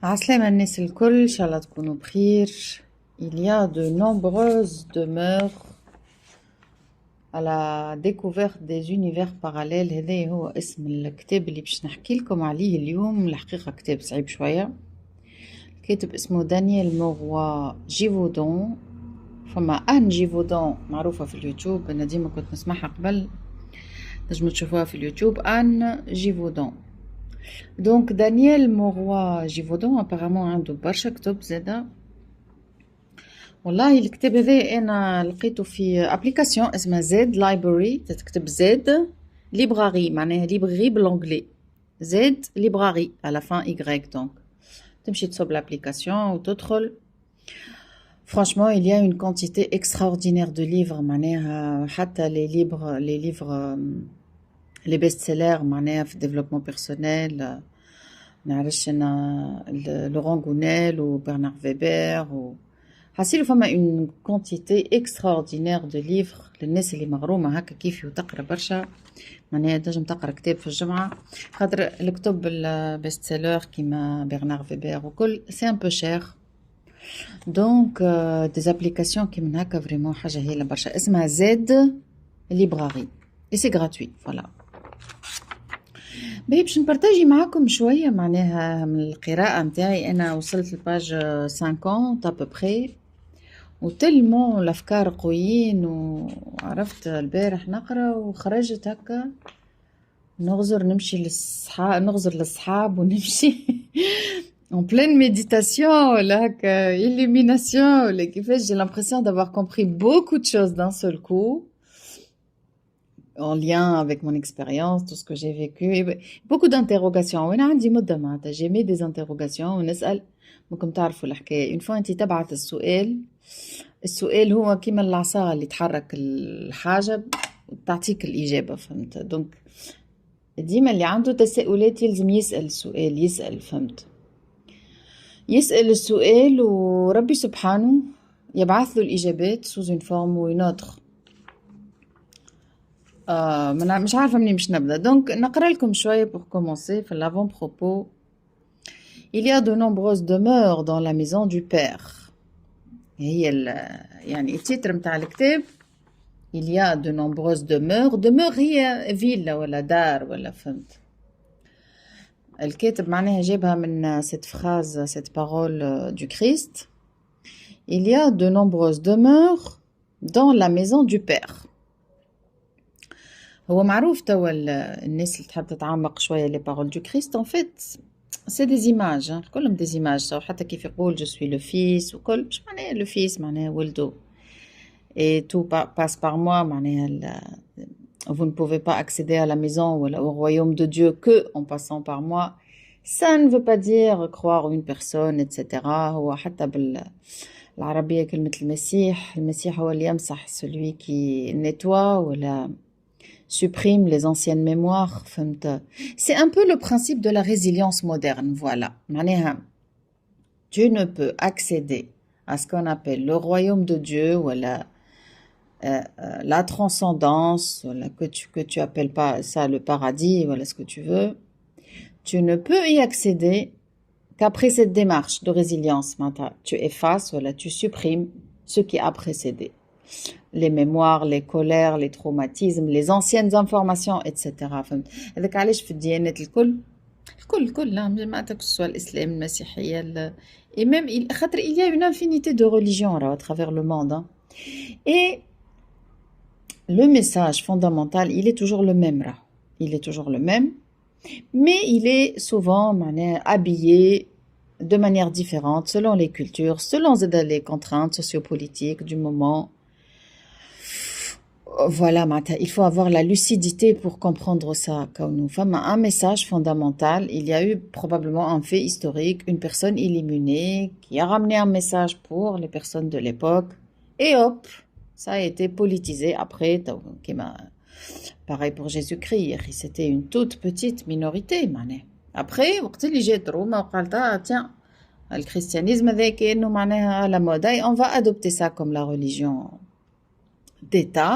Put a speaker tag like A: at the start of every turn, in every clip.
A: عسلامة الناس الكل إن شاء الله تكونوا بخير. Il y a de nombreuses demeures à la découverte des univers parallèles. هذا هو اسم الكتاب اللي باش نحكي لكم عليه اليوم. الحقيقة كتاب صعيب شوية. الكاتب اسمه دانييل موروا جيفودون. فما أن جيفودون معروفة في اليوتيوب، أنا ديما كنت نسمعها قبل، تنجموا تشوفوها في اليوتيوب أن جيفودون. دونك دانييل موروا جيفودون ابارامون عنده برشا كتب زادا. والله الكتاب هذا انا لقيته في ابليكاسيون اسمها زد لايبراري، تكتب زد ليبراري معناها ليبراري بالانجلي، زد ليبراري على فان ايغريك. دونك تمشي تصب l'application وتدخل. Franchement, il y a une quantité extraordinaire de livres. معناها حتى les livres les best-sellers معناها في développement personnel. نعرفش انا لوران غونيل و برنار فيبر و حاسيلو فما اون كونتيتي اكستراوردينير دو ليفر للناس اللي مغرومه هكا كيفي وتقرا برشا. معناها تنجم تقرا كتاب في الجمعه، خاطر الكتب البيست سيلر كيما برنار فيبر وكل سي ان بو شير. دونك دي زابليكاسيون كي من هكا فريمون حاجه هايله برشا، اسمها زد ليبراري اي سي غراتوي. فوالا باش نبارطاجي معاكم شويه معناها من القراءه نتاعي. انا وصلت لباج 50 ابوبخي، وتلمو الافكار قويين، وعرفت البارح نقرا وخرجت هكا نغزر نمشي نغزر للصحاب ونمشي en pleine méditation ولا هكا illumination ولا كيفاش. j'ai l'impression d'avoir compris beaucoup de choses d'un seul coup en lien avec mon expérience, tout ce que j'ai vécu, et beaucoup d'interrogations. وانا عندي مده معناتها j'ai mis des interrogations ونسال. ممكن تعرفوا الحكايه، une fois انت تبعث السؤال هو كيما العصا اللي تحرك الحاجه وتعطيك الاجابه، فهمت؟ دونك ديما اللي عنده تساؤلات يلزم يسال السؤال، يسال، فهمت؟ يسال السؤال وربي سبحانه يبعث له الاجابات sous une forme ou une autre. مش عارفه منين باش نبدا. دونك نقرا لكم شويه pour commencer في l'avant propos. Il y a de nombreuses demeures dans la maison du père. هي يعني التتر متاع الكتاب il y a de nombreuses demeures. demeure هي فيلا ولا دار ولا، فهمت؟ الكاتب معناها جابها من cette phrase, cette parole du Christ. Il y a de nombreuses demeures dans la maison du père. هو معروف توا الناس اللي تحب تتعمق شويه لي بارول دو كريست en fait c'est des images، كلهم des images. حتى كيف يقول je suis le fils وكل، مش معناها le fils معناها ولده et tout passe par moi، معناها vous ne pouvez pas accéder à la maison ou au royaume de Dieu que en passant par moi. Ça ne veut pas dire croire une personne etc. هو حتى بالعربيه كلمه المسيح هو اللي يمسح celui qui nettoie ولا supprime les anciennes mémoires، فهمت؟ C'est un peu le principe de la résilience moderne, voilà. معناها tu ne peux accéder à ce qu'on appelle le royaume de Dieu ou la transcendance, ou que tu appelles pas ça le paradis, voilà ce que tu veux. Tu ne peux y accéder qu'après cette démarche de résilience. Tu effaces, voilà, tu supprimes ce qui a précédé. Les mémoires, les colères, les traumatismes, les anciennes informations, etc. فهمت؟ هذاك علاش في الديانات الكل معناتها سواء الإسلام، المسيحية، et même خاطر il y a une infinité de religions à travers le monde. Et le message fondamental, il est toujours le même. Il est toujours le même, mais il est souvent معناها habillé de manière différente selon les cultures, selon les contraintes sociopolitiques du moment. Voilà, il faut avoir la lucidité pour comprendre ça. Comme nous avons un message fondamental, il y a eu probablement un fait historique, une personne illuminée qui a ramené un message pour les personnes de l'époque, et hop, ça a été politisé après. Pareil pour Jésus-Christ, c'était une toute petite minorité. Après, tiens, le christianisme à la mode, on va adopter ça comme la religion d'État.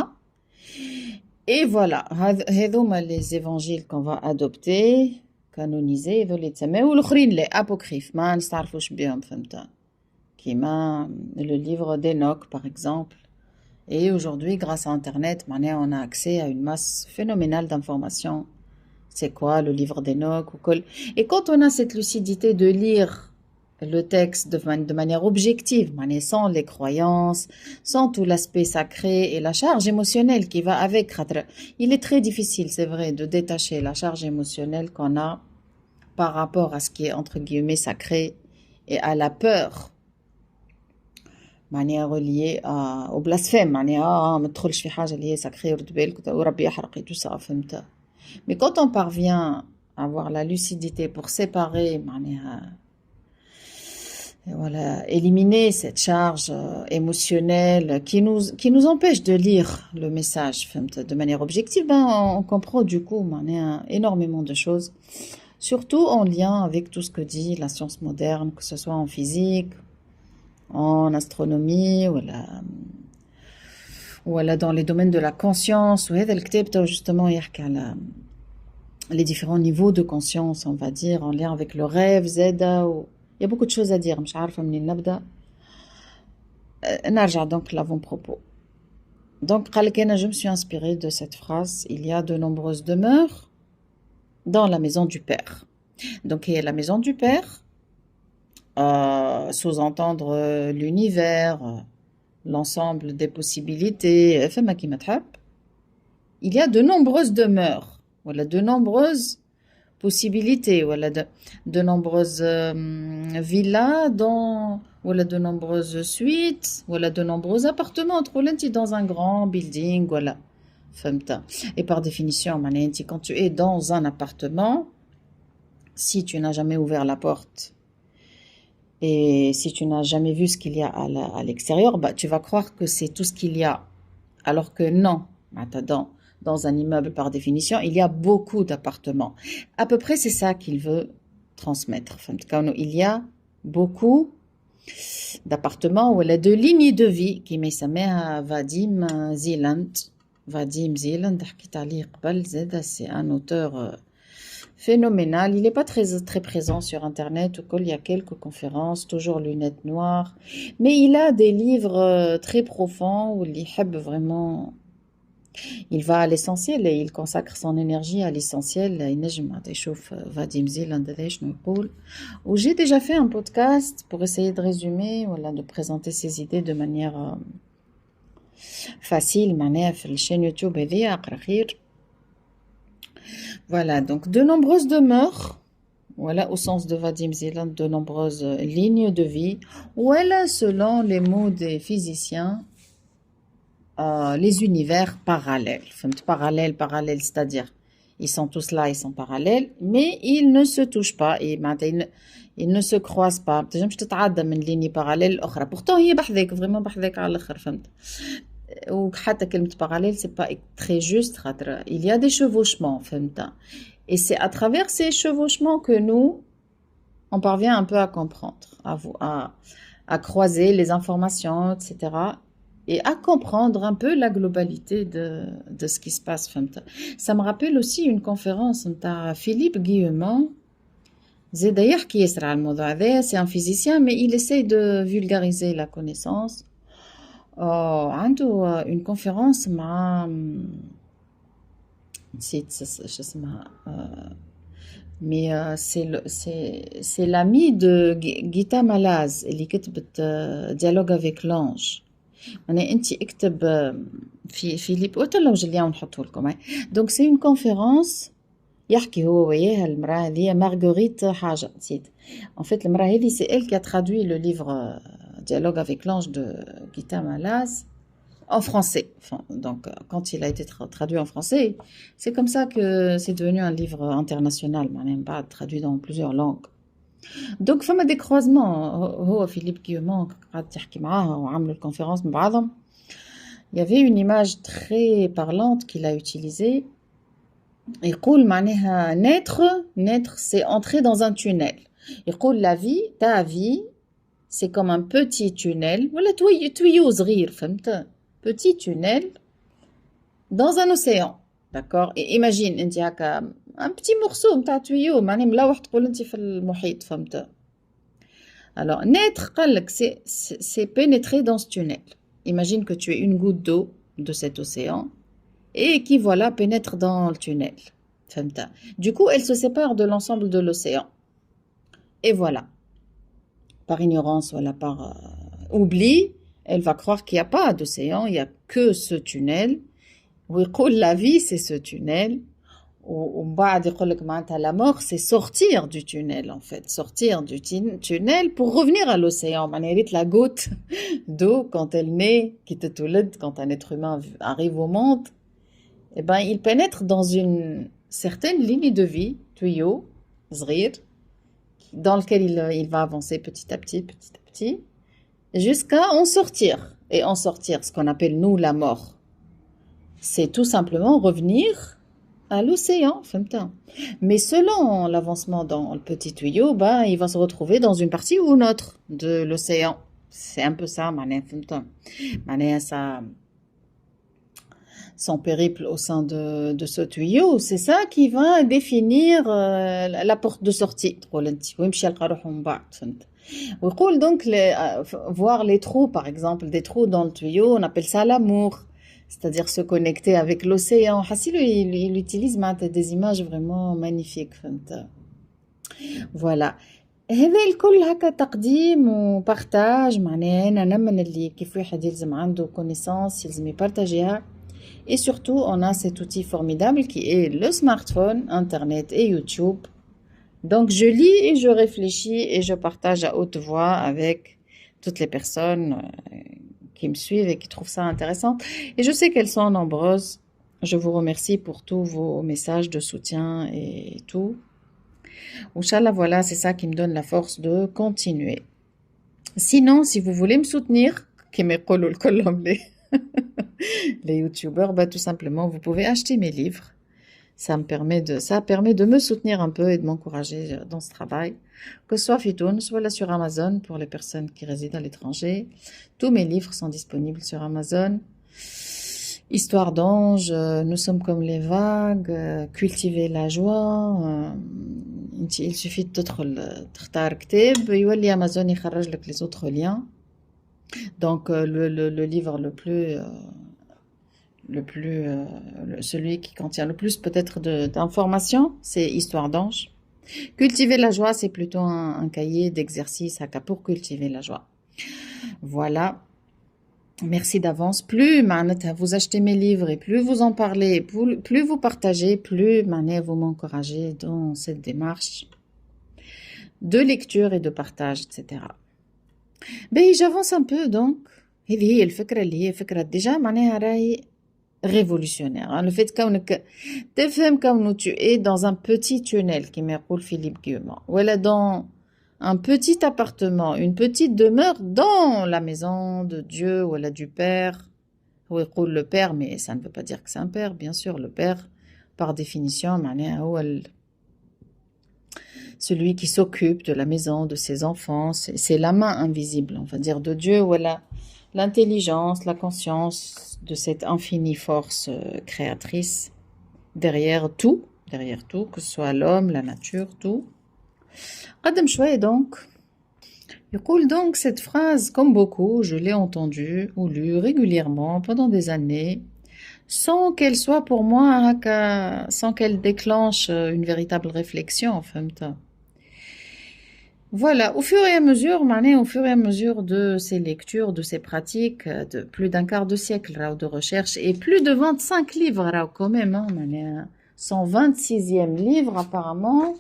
A: Et voilà, هذوما les évangiles qu'on va adopter canonisés يظل يتسموا والآخرين لا apocryphes ما نستعرفوش بهم فهمت كيما le livre d'Enoch par exemple. Et aujourd'hui grâce à internet معناها on a accès à une masse phénoménale d'informations. C'est quoi le livre d'Enoch et quand on a cette lucidité de lire le texte de manière objective, sans les croyances, sans tout l'aspect sacré et la charge émotionnelle qui va avec. Il est très difficile, c'est vrai, de détacher la charge émotionnelle qu'on a par rapport à ce qui est entre guillemets sacré et à la peur reliée au blasphème. ما تدخلش في حاجة اللي هي sacrée ورد بالك وربي يحرق tout ça, فهمت. Mais quand on parvient à avoir la lucidité pour séparer voilà, éliminer cette charge émotionnelle qui nous empêche de lire le message de manière objective, on comprend du coup énormément de choses, surtout en lien avec tout ce que dit la science moderne, que ce soit en physique, en astronomie, voilà dans les domaines de la conscience. وهذا الكتاب justement يحكي على les différents niveaux de conscience, on va dire, en lien avec le rêve, Zeda. Il y a beaucoup de choses à dire. مش عارفة منين نبدأ. نرجع donc l'avant-propos. Donc, je me suis inspirée de cette phrase. Il y a de nombreuses demeures dans la maison du Père. Donc, il y a la maison du Père, sous-entendre l'univers, l'ensemble des possibilités. Il y a de nombreuses demeures. Voilà, de nombreuses possibilités, voilà, de nombreuses villas, voilà, de nombreuses suites, voilà, de nombreux appartements. Dans un grand building, voilà. Et par définition, quand tu es dans un appartement, si tu n'as jamais ouvert la porte et si tu n'as jamais vu ce qu'il y a à l'extérieur, tu vas croire que c'est tout ce qu'il y a. Alors que non, dans un immeuble, par définition, il y a beaucoup d'appartements. À peu près, c'est ça qu'il veut transmettre. Il y a beaucoup d'appartements ou de lignes de vie qui m'appelle Vadim Zeeland. Vadim Zeeland, c'est un auteur phénoménal. Il n'est pas très présent sur Internet. Il y a quelques conférences, toujours lunettes noires. Mais il a des livres très profonds où il aime vraiment... Il va à l'essentiel et il consacre son énergie à l'essentiel. J'ai déjà fait un podcast pour essayer de résumer, voilà, de présenter ses idées de manière facile. Sur la chaîne YouTube. Voilà, donc de nombreuses demeures, voilà, au sens de Vadim Zeeland, de nombreuses lignes de vie. Voilà, selon les mots des physiciens, les univers parallèles. Parallèles, c'est-à-dire, ils sont tous là, ils sont parallèles, mais ils ne se touchent pas, et ils ne se croisent pas. من ligne parallèle أخرى. Pourtant, هي بحذاك, vraiment بحذاك على الآخر, فهمت. وحتى كلمة parallèle, c'est pas très juste. Il y a des chevauchements, فهمت. Et c'est à travers ces chevauchements que nous, on parvient un peu à comprendre, à croiser les informations, etc., et à comprendre un peu la globalité de ce qui se passe. Ça me rappelle aussi une conférence de Philippe Guillemont. D'ailleurs, qui est c'est un physicien, mais il essaie de vulgariser la connaissance. عنده une conférence مع نسيت شو اسمها mais c'est l'ami de Gita Malaz اللي كتبت dialogue avec l'ange. انت اكتب في فيليب وتلوج اليوم نحطه لكم. donc c'est une conférence يحكي هو وياها المراه هذه مارغوريت حاجه نسيت. en fait المراه هذه c'est elle qui a traduit le livre dialogue avec l'ange de Gita Malaz en français. Donc quand il a été traduit en français, c'est comme ça que c'est devenu un livre international, même pas traduit dans plusieurs langues. Donc فما des croisements. هو Philippe Guillemont قعد تحكي معاها وعملوا الكونفérence مع بعضهم. Il y avait une image très parlante qu'il a utilisée. يقول معناها naître c'est entrer dans un tunnel. يقول la vie, ta vie, c'est comme un petit tunnel. Voilà, tuyau صغير, فهمت. Petit tunnel dans un océan. d'accord. Et imagine انت هكا un petit morceau نتاع tuyau معني ملوح تقول انت في المحيط فهمت. Alors naître قال لك c'est pénétrer dans ce tunnel. Imagine que tu es une goutte d'eau de cet océan et qui voilà pénètre dans le tunnel. فهمت. Du coup, elle se sépare de l'ensemble de l'océan. Et voilà. Par ignorance, voilà, par oubli, elle va croire qu'il n'y a pas d'océan, il n'y a que ce tunnel. ويقول la vie, c'est ce tunnel. ومن بعد يقول لك معناتها la mort, c'est sortir du tunnel, en fait. Sortir du tunnel pour revenir à l'océan. معناها ريت la goutte d'eau, quand elle naît, qui te تولد, quand un être humain arrive au monde, eh ben, il pénètre dans une certaine ligne de vie, tuyau, صغير, dans lequel il va avancer petit à petit, jusqu'à en sortir. Et en sortir, ce qu'on appelle, nous, la mort. C'est tout simplement revenir à l'océan. Mais selon l'avancement dans le petit tuyau, ben, il va se retrouver dans une partie ou une autre de l'océan. C'est un peu ça, ça, son périple au sein de ce tuyau, c'est ça qui va définir la porte de sortie. ويقول donc voir les trous, par exemple, des trous dans le tuyau, on appelle ça l'amour, c'est-à-dire se connecter avec l'océan. Hassilo, il utilise des images vraiment magnifiques. Voilà. هذا الكل هكا تقديم وبارتاج معناها أنا نمن اللي كيف واحد يلزم عنده كونيسانس يلزم يبارتاجيها. Et surtout, on a cet outil formidable qui est le smartphone, Internet et YouTube. Donc, je lis et je réfléchis et je partage à haute voix avec toutes les personnes qui me suivent et qui trouvent ça intéressant. Et je sais qu'elles sont nombreuses. Je vous remercie pour tous vos messages de soutien et tout. Inch'Allah, voilà, c'est ça qui me donne la force de continuer. Sinon, si vous voulez me soutenir, qui m'écoulent le colombe les youtubeurs, bah, tout simplement, vous pouvez acheter mes livres. Ça permet de me soutenir un peu et de m'encourager dans ce travail. Que ce soit Fitoun, soit là sur Amazon pour les personnes qui résident à l'étranger. Tous mes livres sont disponibles sur Amazon. Histoire d'ange, Nous sommes comme les vagues, Cultiver la joie. Il suffit de تختار كتاب يولي Amazon يخرج لك les autres liens. Donc le livre celui qui contient le plus peut-être d'informations, c'est Histoire d'ange. Cultiver la joie, c'est plutôt un cahier d'exercice pour cultiver la joie. Voilà. Merci d'avance. Plus vous achetez mes livres et plus vous en parlez, plus vous partagez, plus vous m'encouragez dans cette démarche de lecture et de partage, etc. Ben, j'avance un peu donc. هذه هي الفكرة اللي هي فكرة déjà معناها راهي révolutionnaire. Le fait كونك تفهم كونه tu es dans un petit tunnel كما يقول Philippe Guillemot. Voilà, dans un petit appartement, une petite demeure dans la maison de Dieu ou du Père. هو يقول le Père, mais ça ne veut pas dire que c'est un père, bien sûr. Le Père, par définition, معناها هو celui qui s'occupe de la maison, de ses enfants. C'est la main invisible, on va dire, de Dieu. Voilà, l'intelligence, la conscience de cette infinie force créatrice derrière tout, que ce soit l'homme, la nature, tout. قدم شوية donc. يقول donc cette phrase, comme beaucoup, je l'ai entendue ou lue régulièrement pendant des années, sans qu'elle soit pour moi, sans qu'elle déclenche une véritable réflexion en même temps. Voilà, au fur et à mesure de ces lectures, de ces pratiques, de plus d'un quart de siècle de recherche et plus de 25 livres quand même, 126e livre apparemment,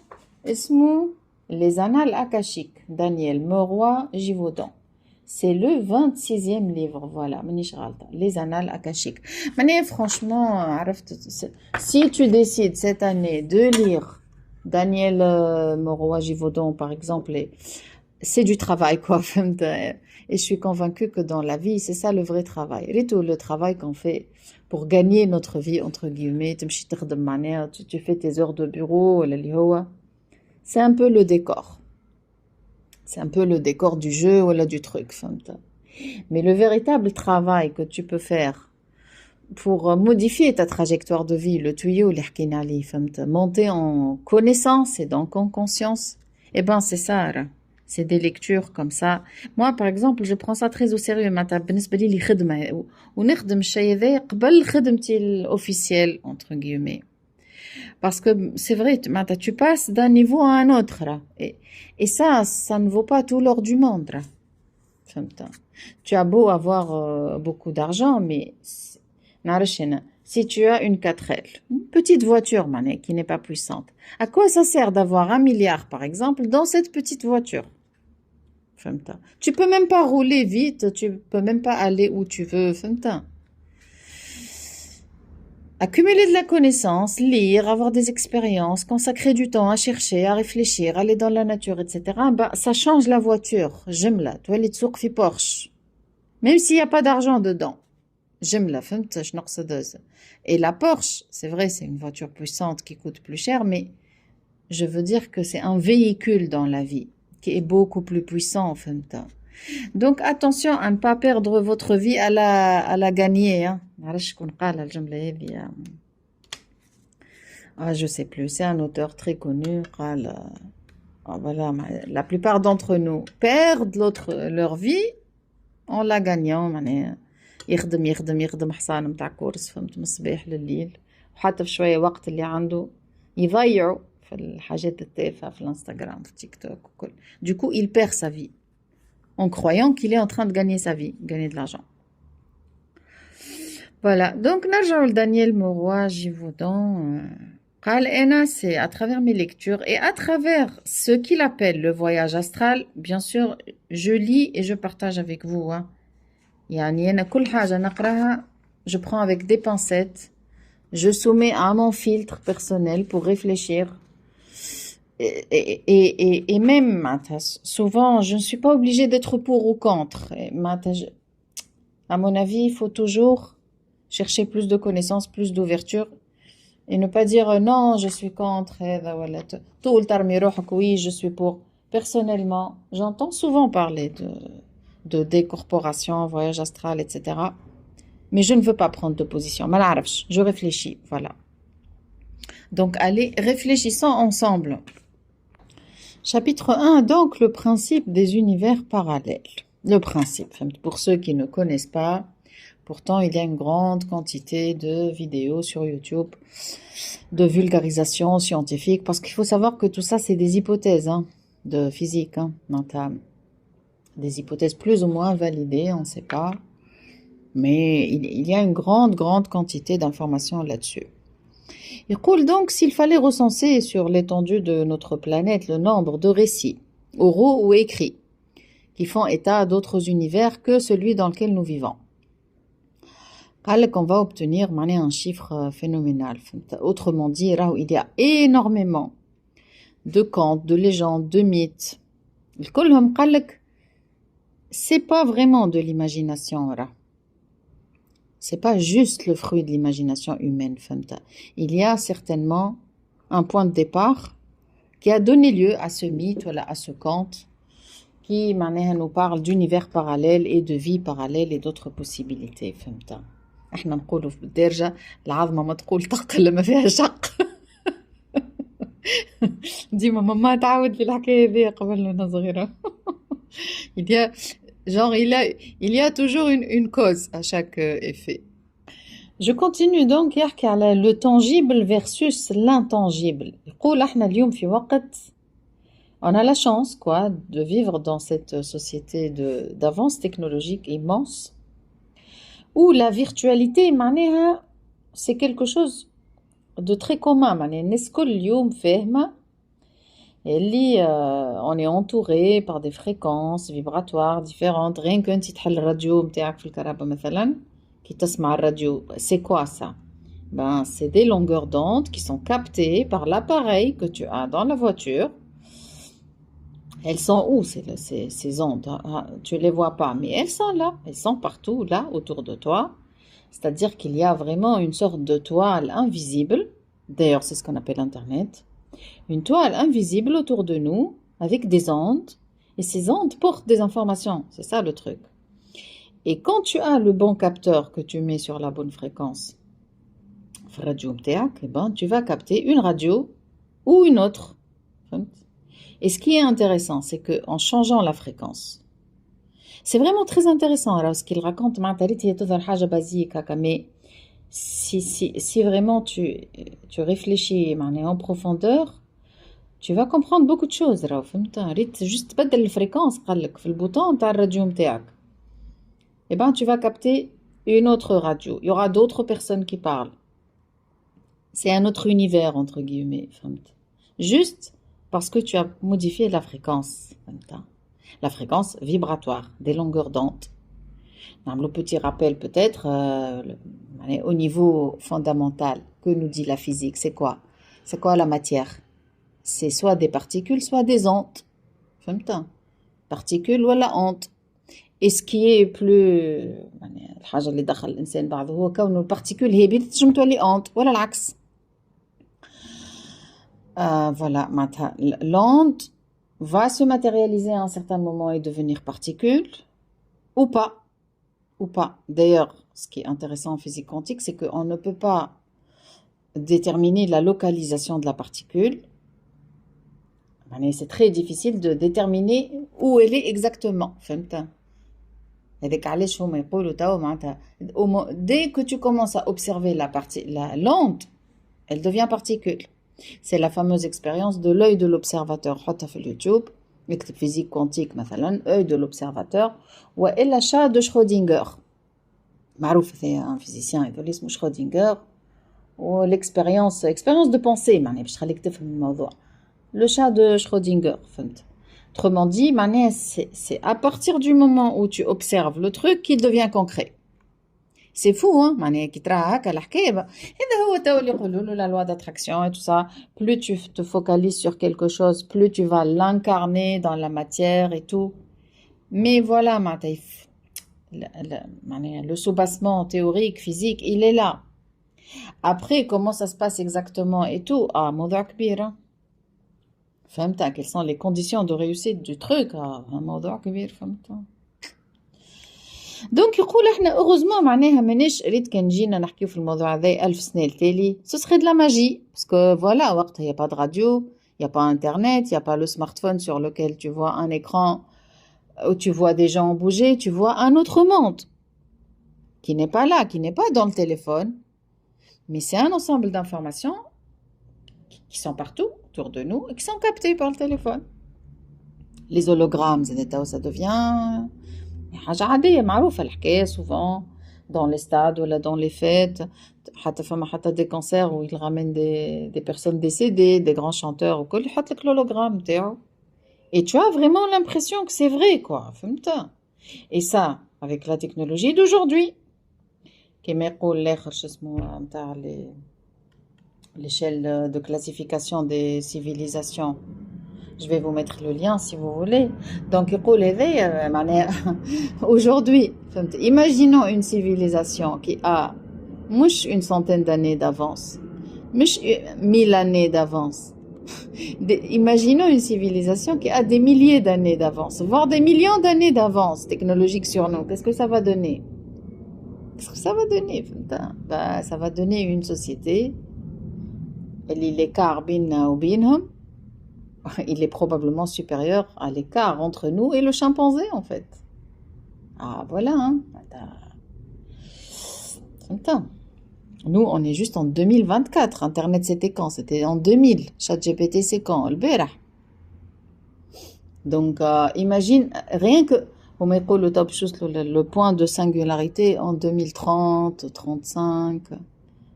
A: اسمه Les Annales Akashiques, Daniel Meroy-Givaudan. C'est le 26e livre, voilà, Les Annales Akashiques. Franchement, si tu décides cette année de lire Daniel Meroy-Givaudan, par exemple, c'est du travail, quoi. Et je suis convaincue que dans la vie, c'est ça le vrai travail. Le travail qu'on fait pour gagner notre vie, entre guillemets. Tu fais tes heures de bureau, c'est un peu le décor. C'est un peu le décor du jeu ou du truc. Mais le véritable travail que tu peux faire pour modifier ta trajectoire de vie, le tuyau, اللي حكينا عليه, فهمت, monter en connaissance et donc en conscience. Eh ben, c'est ça, راه. C'est des lectures comme ça. Moi, par exemple, je prends ça très au sérieux. معناتها بالنسبة لي خدمة ونخدم الشيء هذا قبل خدمتي الofficielle entre guillemets. Parce que c'est vrai, tu passes d'un niveau à un autre. Là. Et ça ne vaut pas tout l'or du monde. Là. Tu as beau avoir beaucoup d'argent, mais si tu as une 4L, une petite voiture qui n'est pas puissante, à quoi ça sert d'avoir 1 milliard, par exemple, dans cette petite voiture? Tu peux même pas rouler vite, tu peux même pas aller où tu veux. Accumuler de la connaissance, lire, avoir des expériences, consacrer du temps à chercher, à réfléchir, aller dans la nature, etc. Bah, ça change la voiture. J'aime la. Tu vois, les tsouk fi Porsche. Même s'il n'y a pas d'argent dedans. J'aime la. Et la Porsche, c'est vrai, c'est une voiture puissante qui coûte plus cher, mais je veux dire que c'est un véhicule dans la vie qui est beaucoup plus puissant. Donc attention à ne pas perdre votre vie à la gagner. Hein. Ah, je sais plus, c'est un auteur très connu. Voilà, la plupart d'entre nous perdent leur vie en la gagnant. يخدم حصان متاع كورس فهمت من الصباح لليل وحتى في شوية وقت اللي عنده يضيعوا في الحاجات التافهة في الانستغرام في تيك توك وكل. Du coup, il perd sa vie en croyant qu'il est en train de gagner sa vie, gagner de l'argent. Voilà, donc نرجعوا لدانييل موروا جيفودون. قال أنا c'est à travers mes lectures et à travers ce qu'il appelle le voyage astral, bien sûr, je lis et je partage avec vous. Hein. يعني أنا كل حاجة نقراها, je prends avec des pincettes, je soumets à mon filtre personnel pour réfléchir. Et même, souvent, je ne suis pas obligée d'être pour ou contre. À mon avis, il faut toujours chercher plus de connaissances, plus d'ouverture, et ne pas dire non, je suis contre, tout le temps, oui, je suis pour. Personnellement, j'entends souvent parler de décorporation, voyage astral, etc. Mais je ne veux pas prendre de position. Je réfléchis, voilà. Donc, allez, réfléchissons ensemble. Chapitre 1, donc, le principe des univers parallèles. Le principe, pour ceux qui ne connaissent pas, pourtant, il y a une grande quantité de vidéos sur YouTube, de vulgarisation scientifique, parce qu'il faut savoir que tout ça, c'est des hypothèses de physique, des hypothèses plus ou moins validées, on ne sait pas, mais il y a une grande quantité d'informations là-dessus. Il coule donc s'il fallait recenser sur l'étendue de notre planète le nombre de récits, oraux ou écrits, qui font état d'autres univers que celui dans lequel nous vivons. On va obtenir un chiffre phénoménal. Autrement dit, il y a énormément de contes, de légendes, de mythes. C'est pas vraiment de l'imagination. C'est pas juste le fruit de l'imagination humaine. Il y a certainement un point de départ qui a donné lieu à ce mythe, à ce conte, qui nous parle d'univers parallèles et de vie parallèle et d'autres possibilités. احنا نقولوا في الدارجة العظمة ما تقول تق لما فيها شق. ديما ماما تعاود لي الحكاية هذه قبل وانا صغيرة. il y a toujours une cause à chaque effet. Je continue donc يحكي على le tangible versus l'intangible. يقول احنا اليوم في وقت on a la chance de vivre dans cette société d'avance technologique immense où la virtualité c'est quelque chose de très commun. الناس كل يوم فاهمة اللي on est entouré par des fréquences vibratoires différentes. Rien que انت تحل الراديو متاعك في الكهرباء مثلا كي تسمع الراديو, c'est quoi ça? C'est des longueurs d'onde qui sont captées par l'appareil que tu as dans la voiture. Elles sont où ces ondes? Tu ne les vois pas, mais elles sont là. Elles sont partout, là, autour de toi. C'est-à-dire qu'il y a vraiment une sorte de toile invisible. D'ailleurs, c'est ce qu'on appelle Internet. Une toile invisible autour de nous, avec des ondes. Et ces ondes portent des informations. C'est ça le truc. Et quand tu as le bon capteur que tu mets sur la bonne fréquence, radio متاعك, eh ben, tu vas capter une radio ou une autre. Et ce qui est intéressant, c'est qu'en changeant la fréquence, c'est vraiment très intéressant. Alors, ce qu'il raconte, basique, mais si vraiment tu réfléchis en profondeur, tu vas comprendre beaucoup de choses. Juste بدل الفريكونس قال لك في البouton تاع الراديو نتاعك. Eh ben, tu vas capter une autre radio. Il y aura d'autres personnes qui parlent. C'est un autre univers, entre guillemets. Juste parce que tu as modifié la fréquence. La fréquence vibratoire, des longueurs d'onde. Le petit rappel peut-être, au niveau fondamental, que nous dit la physique, c'est quoi? C'est quoi la matière? C'est soit des particules, soit des ondes. Particules ou la onde. Et ce qui est plus الحاجة اللي دخل الإنسان بعضه هو كونه البارتيكول هي بتنجم تولي onde ولا العكس. Voilà, l'onde va se matérialiser à un certain moment et devenir particule ou pas. D'ailleurs, ce qui est intéressant en physique quantique, c'est qu'on ne peut pas déterminer la localisation de la particule. C'est très difficile de déterminer où elle est exactement. Dès que tu commences à observer l'onde, elle devient particule. C'est la fameuse expérience de l'œil de l'observateur. حطها في اليوتيوب اكتب physique quantique مثلا œil de l'observateur وإلا chat de Schrödinger. معروف c'est un physicien يقول اسمه Schrödinger والexpérience de pensée معناها باش تخليك تفهم الموضوع. Le chat de Schrödinger, فهمت. Autrement dit, c'est à partir du moment où tu observes le truc qu'il devient concret. C'est fou, hein, كي تراها هكا الحكايه هذا هو تو اللي يقولوا له la loi d'attraction et tout ça. Plus tu te focalises sur quelque chose, plus tu vas l'incarner dans la matière et tout. Mais voilà, le soubassement théorique, physique, il est là. Après, comment ça se passe exactement et tout, موضوع كبير. فهمت quelles sont les conditions de réussite du truc, موضوع كبير فهمت. دونك يقول احنا heureusement معناها ماناش ريت كان جينا نحكيو في الموضوع هذا 1000 سنه التالي ce serait de la magie parce que voilà وقتها y a pas de radio, y a pas internet, y a pas le smartphone sur lequel tu vois un écran où tu vois des gens bouger, tu vois un autre monde qui n'est pas là, qui n'est pas dans le téléphone, mais c'est un ensemble d'informations qui sont partout autour de nous et qui sont captées par le téléphone. Les hologrammes ça devient حاجة عادية معروفة الحكاية souvent dans les stades ou dans les fêtes حتى فما حتى des concerts où ils ramènent des personnes décédées, des grands chanteurs وكل يحط لك l'hologramme تاعو et tu as vraiment l'impression que c'est vrai quoi فهمت. Et ça avec la technologie d'aujourd'hui كما يقول الآخر شو اسمه نتاع l'échelle de classification des civilisations. Je vais vous mettre le lien si vous voulez. Donc, aujourd'hui, imaginons une civilisation qui a une centaine d'années d'avance, 1000 années d'avance. Imaginons une civilisation qui a des milliers d'années d'avance, voire des millions d'années d'avance technologique sur nous. Qu'est-ce que ça va donner? Qu'est-ce que ça va donner? Ça va donner une société. L'écart بيننا وبينهم il est probablement supérieur à l'écart entre nous et le chimpanzé en fait. Voilà hein. Nous on est juste en 2024. Internet c'était quand? C'était en 2000. ChatGPT c'est quand? البارح. Donc imagine rien que le point de singularité en 2030, 35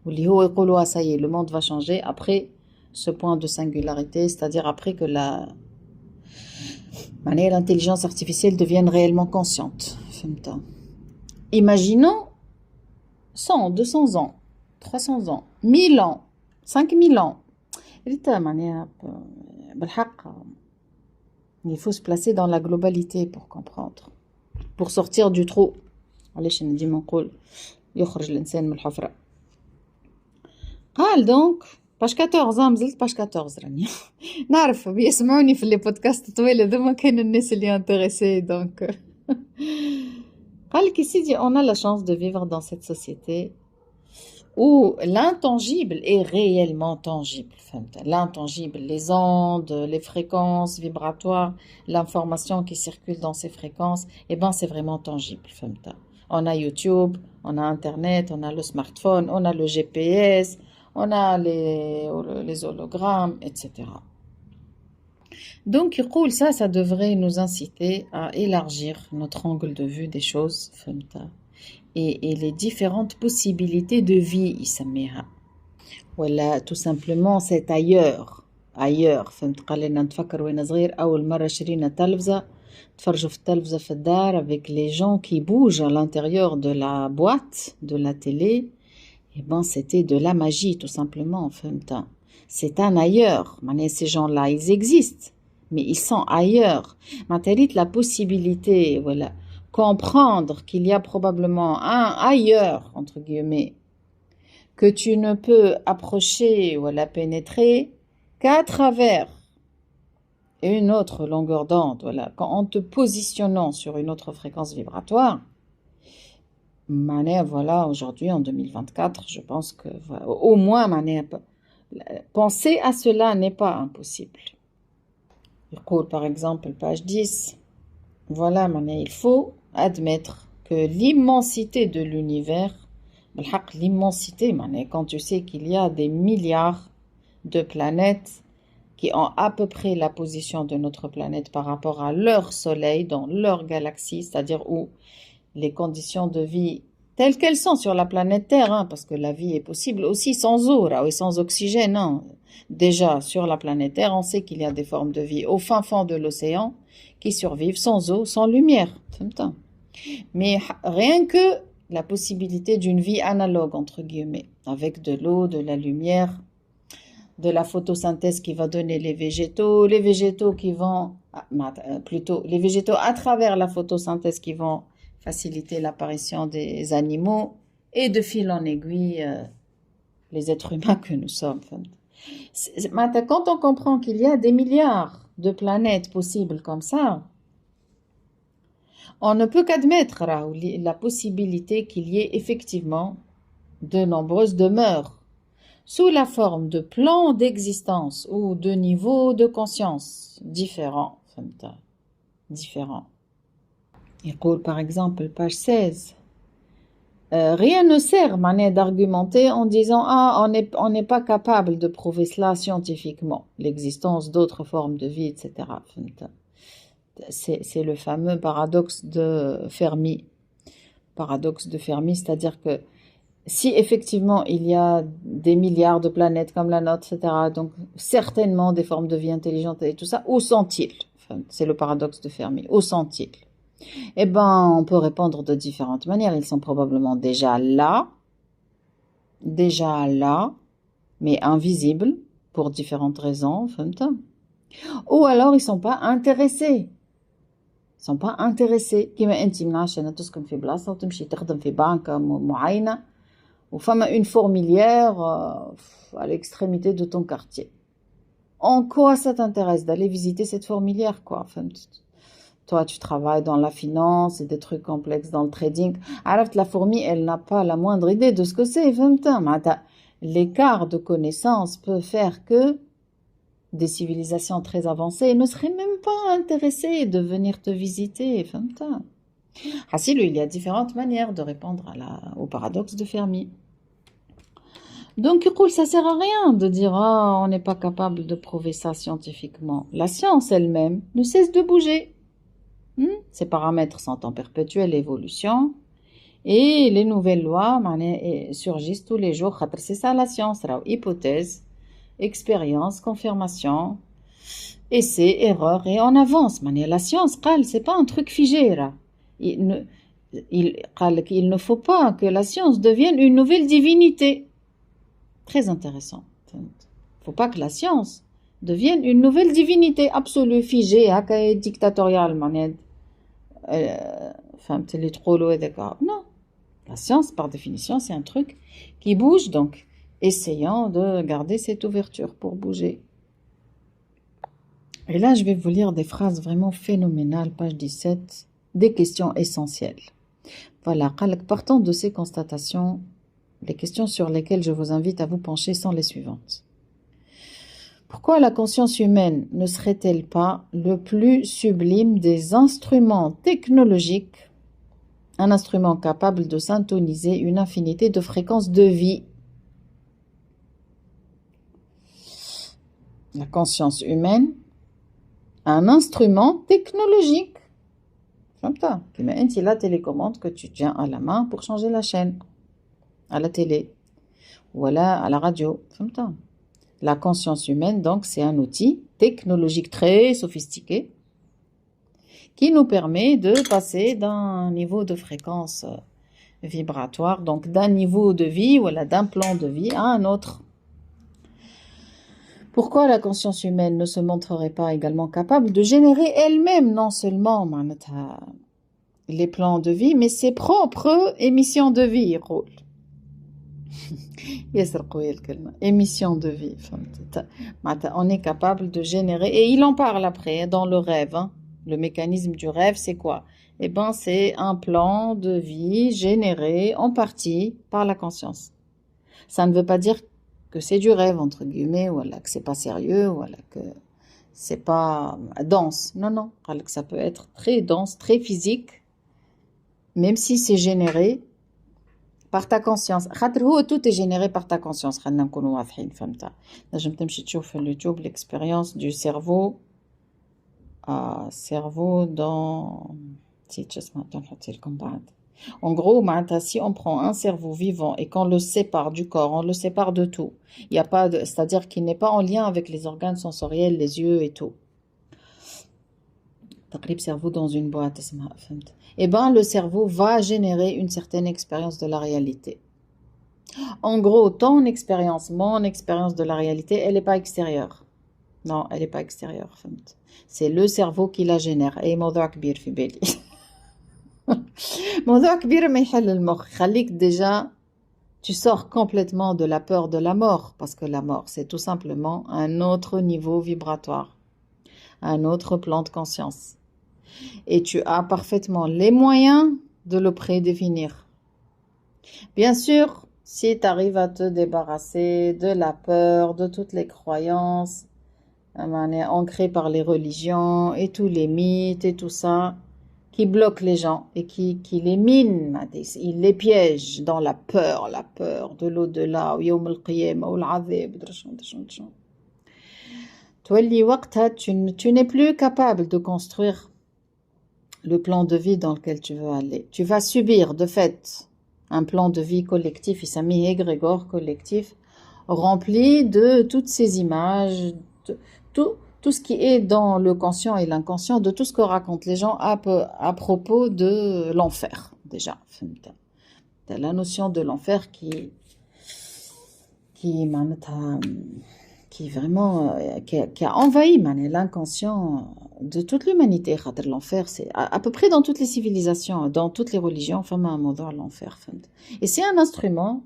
A: واللي هو يقولوا ça y est, le monde va changer après ce point de singularité, c'est-à-dire après que l'intelligence artificielle devienne réellement consciente. Imaginons 100, 200 ans, 300 ans, 1000 ans, 5000 ans. Il faut se placer dans la globalité pour comprendre, pour sortir du trou. علاش ديما نقول يخرج الإنسان من الحفرة. قال donc باش 14 مازلت باش 14 راني نعرف بيسمعوني في لي بودكاست طويله هذوما كاين الناس اللي انتريسي دونك قال لك سيدي on a la chance de vivre dans cette société où l'intangible est réellement tangible. L'intangible, les ondes, les fréquences vibratoires, l'information qui circule dans ces fréquences, eh ben c'est vraiment tangible. On a YouTube, on a Internet, on a le smartphone, on a le GPS, on a les hologrammes, etc. Donc, ça devrait nous inciter à élargir notre angle de vue des choses. Et les différentes possibilités de vie, يسميها. Voilà, tout simplement, c'est ailleurs. Ailleurs. فهمت قال لنا نتفكر وين صغير أول مرة شرينا تلفزة تفرجوا في التلفزة في الدار avec les gens qui bougent à l'intérieur de la boîte de la télé. Eh ben, c'était de la magie, tout simplement. فهمت. C'est un ailleurs. Ces gens-là, ils existent, mais ils sont ailleurs. Matérite la possibilité, voilà. Comprendre qu'il y a probablement un ailleurs, entre guillemets, que tu ne peux approcher ou la pénétrer qu'à travers une autre longueur d'onde, voilà, en te positionnant sur une autre fréquence vibratoire. Voilà, aujourd'hui, en 2024, je pense que, voilà, au moins, penser à cela n'est pas impossible. Par exemple, page 10. Voilà, il faut admettre que l'immensité de l'univers, l'immensité, quand tu sais qu'il y a des milliards de planètes qui ont à peu près la position de notre planète par rapport à leur soleil dans leur galaxie, c'est-à-dire où les conditions de vie telles qu'elles sont sur la planète Terre, parce que la vie est possible aussi sans eau et sans oxygène. Déjà, sur la planète Terre, on sait qu'il y a des formes de vie au fin fond de l'océan qui survivent sans eau, sans lumière. Mais rien que la possibilité d'une vie analogue, entre guillemets, avec de l'eau, de la lumière, de la photosynthèse qui va donner les végétaux qui vont, les végétaux à travers la photosynthèse qui vont faciliter l'apparition des animaux et de fil en aiguille, les êtres humains que nous sommes. Quand on comprend qu'il y a des milliards de planètes possibles comme ça, on ne peut qu'admettre la possibilité qu'il y ait effectivement de nombreuses demeures sous la forme de plans d'existence ou de niveaux de conscience différents. Par exemple, page 16. Rien ne sert d'argumenter en disant on n'est pas capable de prouver cela scientifiquement, l'existence d'autres formes de vie, etc. C'est le fameux paradoxe de Fermi. Paradoxe de Fermi, c'est-à-dire que si effectivement il y a des milliards de planètes comme la nôtre, etc., donc certainement des formes de vie intelligentes et tout ça, où sont-ils? C'est le paradoxe de Fermi. Où sont-ils? Eh ben, on peut répondre de différentes manières. Ils sont probablement déjà là, mais invisibles pour différentes raisons. Ou alors, ils sont pas intéressés. Ils sont pas intéressés. كما أنت من عشان تسكن في بلاصة وتمشي تخدم في بنكة معينة وفما une fourmilière à l'extrémité de ton quartier. En quoi ça t'intéresse d'aller visiter cette fourmilière, quoi? Toi, tu travailles dans la finance et des trucs complexes dans le trading. Alors, la fourmi, elle n'a pas la moindre idée de ce que c'est. L'écart de connaissances peut faire que des civilisations très avancées ne seraient même pas intéressées de venir te visiter. Il y a différentes manières de répondre au paradoxe de Fermi. Donc, ça sert à rien de dire on n'est pas capable de prouver ça scientifiquement. La science elle-même ne cesse de bouger. Ces paramètres sont en perpétuelle évolution et les nouvelles lois surgissent tous les jours. C'est ça la science. Hypothèse, expérience, confirmation, essai, erreur et on avance. La science, c'est pas un truc figé. Il ne faut pas que la science devienne une nouvelle divinité. Très intéressant. Il ne faut pas que la science devienne une nouvelle divinité absolue, figée, dictatoriale. Non, la science, par définition, c'est un truc qui bouge, donc essayons de garder cette ouverture pour bouger. Et là, je vais vous lire des phrases vraiment phénoménales, page 17, des questions essentielles. Voilà, partant de ces constatations, les questions sur lesquelles je vous invite à vous pencher sont les suivantes. Pourquoi la conscience humaine ne serait-elle pas le plus sublime des instruments technologiques, un instrument capable de syntoniser une infinité de fréquences de vie? La conscience humaine, un instrument technologique. فهمت كما انت la télécommande que tu tiens à la main pour changer la chaîne à la télé ou à la radio. فهمت. La conscience humaine, donc, c'est un outil technologique très sophistiqué qui nous permet de passer d'un niveau de fréquence vibratoire, donc d'un niveau de vie ou d'un plan de vie à un autre. Pourquoi la conscience humaine ne se montrerait pas également capable de générer elle-même non seulement les plans de vie, mais ses propres émissions de vie? Émission de vie. On est capable de générer, et il en parle après dans le rêve. Le mécanisme du rêve, c'est quoi? Eh ben, c'est un plan de vie généré en partie par la conscience. Ça ne veut pas dire que c'est du rêve, entre guillemets, ou que c'est pas sérieux, ou que c'est pas dense. Non, non. Ça peut être très dense, très physique, même si c'est généré par ta conscience. Tout est généré par ta conscience. Je تمشي تشوف sur YouTube l'expérience du cerveau dans en gros, si on prend un cerveau vivant et qu'on le sépare du corps, on le sépare de tout. Il y a pas c'est-à-dire qu'il n'est pas en lien avec les organes sensoriels, les yeux et tout. Cerveau dans une boîte. Eh ben, le cerveau va générer une certaine expérience de la réalité. En gros, ton expérience, mon expérience de la réalité, elle n'est pas extérieure. Non, elle n'est pas extérieure. C'est le cerveau qui la génère. Et موضوع كبير في بالي. موضوع كبير ما يحل المخ. خليك déjà, tu sors complètement de la peur de la mort, parce que la mort, c'est tout simplement un autre niveau vibratoire, un autre plan de conscience. Et tu as parfaitement les moyens de le prédéfinir. Bien sûr, si tu arrives à te débarrasser de la peur, de toutes les croyances ancrées par les religions et tous les mythes et tout ça, qui bloquent les gens et qui les minent, ils les piègent dans la peur de l'au-delà, tu n'es plus capable de construire le plan de vie dans lequel tu veux aller. Tu vas subir de fait un plan de vie collectif, il s'appelle égrégore collectif, rempli de toutes ces images, tout ce qui est dans le conscient et l'inconscient, de tout ce que racontent les gens à propos de l'enfer, déjà. Tu as la notion de l'enfer qui a envahi l'inconscient de toute l'humanité. L'enfer, c'est à peu près dans toutes les civilisations, dans toutes les religions, enfin, un mot dans l'enfer. Et c'est un instrument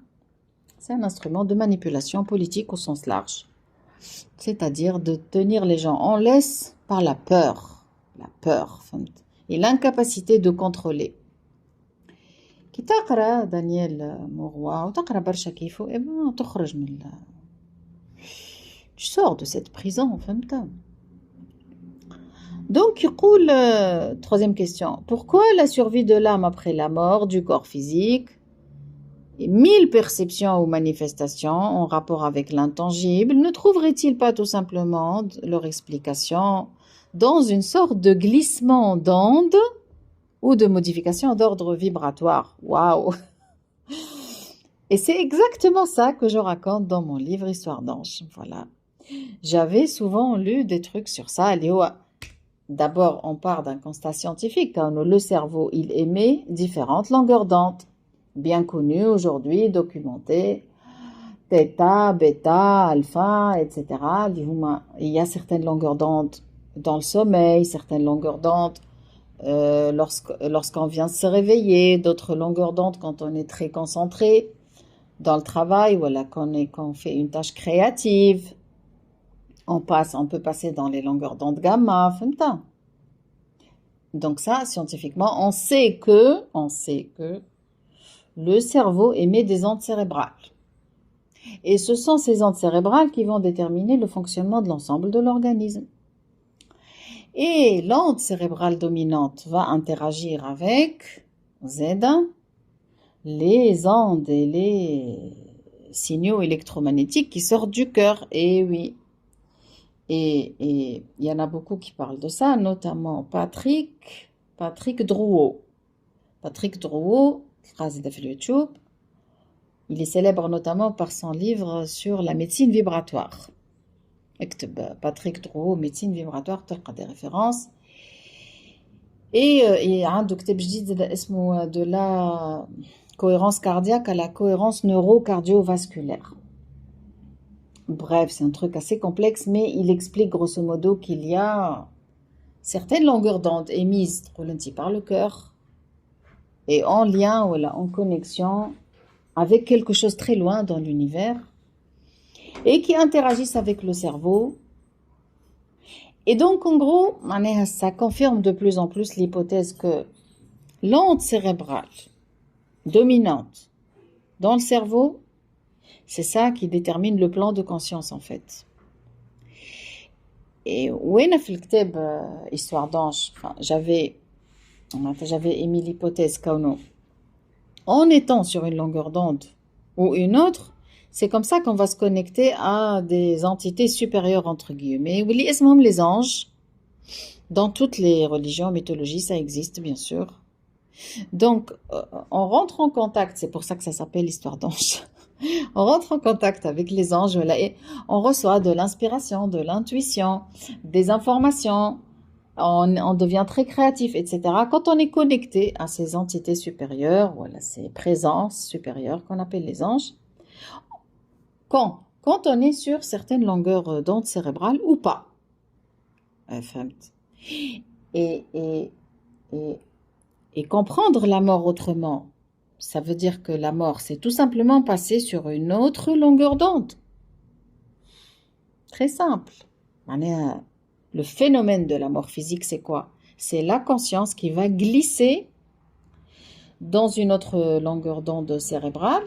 A: de manipulation politique au sens large. C'est-à-dire de tenir les gens en laisse par la peur et l'incapacité de contrôler. كي تقرا دانيال موروا وتقرا برشا كيفو تخرج من tu sors de cette prison, فهمت. Donc, يقول, troisième question, pourquoi la survie de l'âme après la mort du corps physique et 1000 perceptions ou manifestations en rapport avec l'intangible ne trouverait-il pas tout simplement leur explication dans une sorte de glissement d'onde ou de modification d'ordre vibratoire? Waouh! Et c'est exactement ça que je raconte dans mon livre Histoire d'ange. Voilà. J'avais souvent lu des trucs sur ça. D'abord, on part d'un constat scientifique. Quand le cerveau, il émet différentes longueurs d'onde, bien connues aujourd'hui, documentées. Theta, bêta, alpha, etc. Il y a certaines longueurs d'onde dans le sommeil, certaines longueurs d'onde lorsqu'on vient se réveiller, d'autres longueurs d'onde quand on est très concentré dans le travail, quand on fait une tâche créative. On peut passer dans les longueurs d'onde gamma, فهمت. Donc ça, scientifiquement, on sait que le cerveau émet des ondes cérébrales. Et ce sont ces ondes cérébrales qui vont déterminer le fonctionnement de l'ensemble de l'organisme. Et l'onde cérébrale dominante va interagir avec Z, les ondes et les signaux électromagnétiques qui sortent du cœur. Et oui. Et il y en a beaucoup qui parlent de ça, notamment Patrick Drouot. Patrick Drouot, phrase de YouTube, il est célèbre notamment par son livre sur la médecine vibratoire. Patrick Drouot, médecine vibratoire, tu as des références. Et il y a un docteur de la cohérence cardiaque à la cohérence neuro-cardiovasculaire. Bref, c'est un truc assez complexe, mais il explique grosso modo qu'il y a certaines longueurs d'onde émises par le cœur et en lien ou en connexion avec quelque chose très loin dans l'univers et qui interagissent avec le cerveau. Et donc, en gros, ça confirme de plus en plus l'hypothèse que l'onde cérébrale dominante dans le cerveau, c'est ça qui détermine le plan de conscience en fait. Et où est le Histoire d'ange, j'avais émis l'hypothèse qu'en étant sur une longueur d'onde ou une autre, c'est comme ça qu'on va se connecter à des entités supérieures entre guillemets. Oui, les anges, dans toutes les religions, mythologies, ça existe bien sûr. Donc, on rentre en contact, c'est pour ça que ça s'appelle l'histoire d'ange. On rentre en contact avec les anges et on reçoit de l'inspiration, de l'intuition, des informations, on devient très créatif, etc. Quand on est connecté à ces entités supérieures, voilà, ces présences supérieures qu'on appelle les anges, quand on est sur certaines longueurs d'onde cérébrale ou pas. Et comprendre la mort autrement, ça veut dire que la mort, c'est tout simplement passer sur une autre longueur d'onde. Très simple. Le phénomène de la mort physique, c'est quoi? C'est la conscience qui va glisser dans une autre longueur d'onde cérébrale.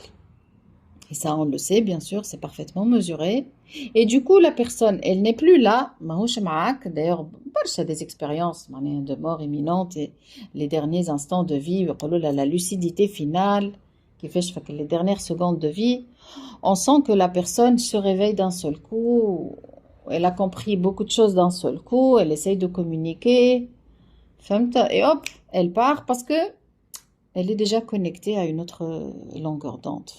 A: Et ça, on le sait, bien sûr, c'est parfaitement mesuré. Et du coup, la personne, elle n'est plus là. D'ailleurs, il y a des expériences de mort imminente et les derniers instants de vie, la lucidité finale, qui fait que les dernières secondes de vie, on sent que la personne se réveille d'un seul coup. Elle a compris beaucoup de choses d'un seul coup. Elle essaye de communiquer. Et hop, elle part parce que elle est déjà connectée à une autre longueur d'onde.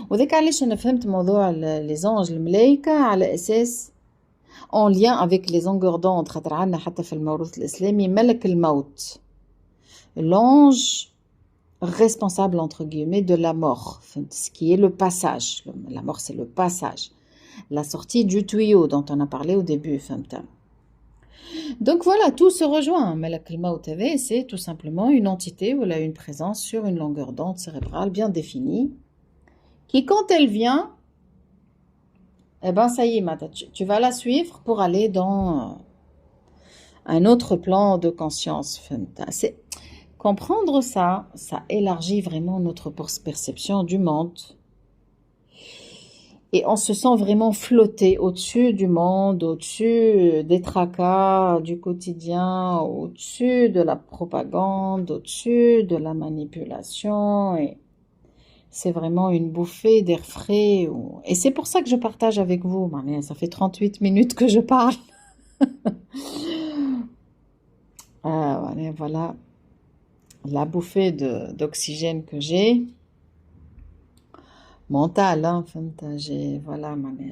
A: وذاك علاش انا فهمت موضوع لي زونج الملايكه على اساس en lien avec les longueurs d'onde خاطر عندنا حتى في الموروث الاسلامي ملك الموت l'ange responsable entre guillemets de la mort, ce qui est le passage. La mort, c'est le passage, la sortie du tuyau dont on a parlé au début. Donc voilà, tout se rejoint. Malak al-Maut, c'est tout simplement une entité ou une présence sur une longueur d'onde cérébrale bien définie qui, quand elle vient, ça y est, tu vas la suivre pour aller dans un autre plan de conscience. Comprendre ça élargit vraiment notre perception du monde. Et on se sent vraiment flotté au-dessus du monde, au-dessus des tracas du quotidien, au-dessus de la propagande, au-dessus de la manipulation. Et c'est vraiment une bouffée d'air frais. Et c'est pour ça que je partage avec vous. Ça fait 38 minutes que je parle. Voilà la bouffée d'oxygène que j'ai. Mentale,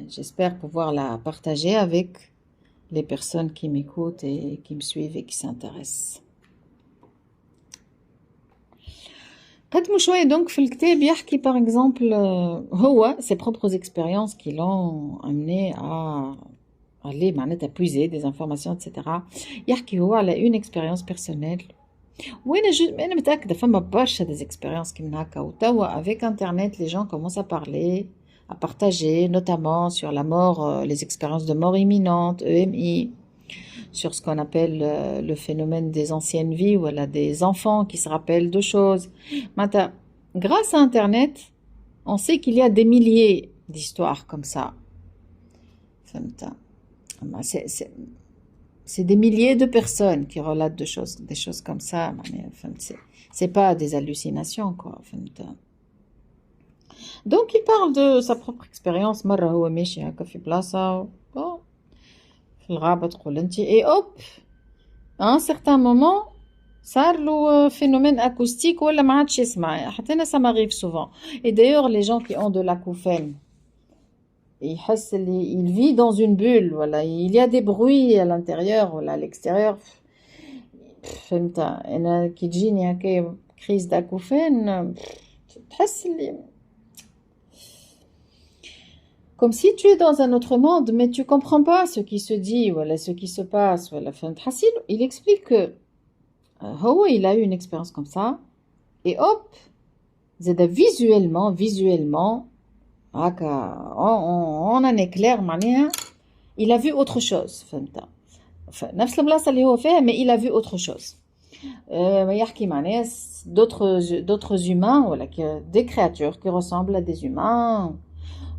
A: j'espère pouvoir la partager avec les personnes qui m'écoutent et qui me suivent et qui s'intéressent. Donc, par exemple, ses propres expériences qui l'ont amené à aller puiser des informations, etc. Elle a une expérience personnelle. أنا متأكدة فما برشا des expériences qui وتوا avec internet les gens commencent à parler, à partager, notamment sur la mort, les expériences de mort imminente, EMI, sur ce qu'on appelle le phénomène des anciennes vies, ou des enfants qui se rappellent de choses. Maintenant, grâce à Internet, on sait qu'il y a des milliers d'histoires comme ça. C'est des milliers de personnes qui relatent des choses comme ça. C'est pas des hallucinations, quoi. Donc, il parle de sa propre expérience. مرة هو ماشي هكا في بلاصة في الغابة تقول انت et hop, à un certain moment, صار له phénomène acoustique ولا ما عادش يسمع. حتى أنا ça m'arrive souvent. Et d'ailleurs, les gens qui ont de l'acouphène, يحس il vit dans une bulle, voilà, il y a des bruits à l'intérieur ولا à l'extérieur. فهمت أنا كي تجيني هكا crise d'acouphène تحس comme si tu es dans un autre monde, mais tu comprends pas ce qui se dit, voilà, ce qui se passe, voilà. Il explique que il a eu une expérience comme ça, et hop, visuellement, on en est clair, il a vu autre chose, نفس البلاصة اللي هو فيها, mais il a vu autre chose. يحكي مع ناس d'autres humains, voilà, des créatures qui ressemblent à des humains.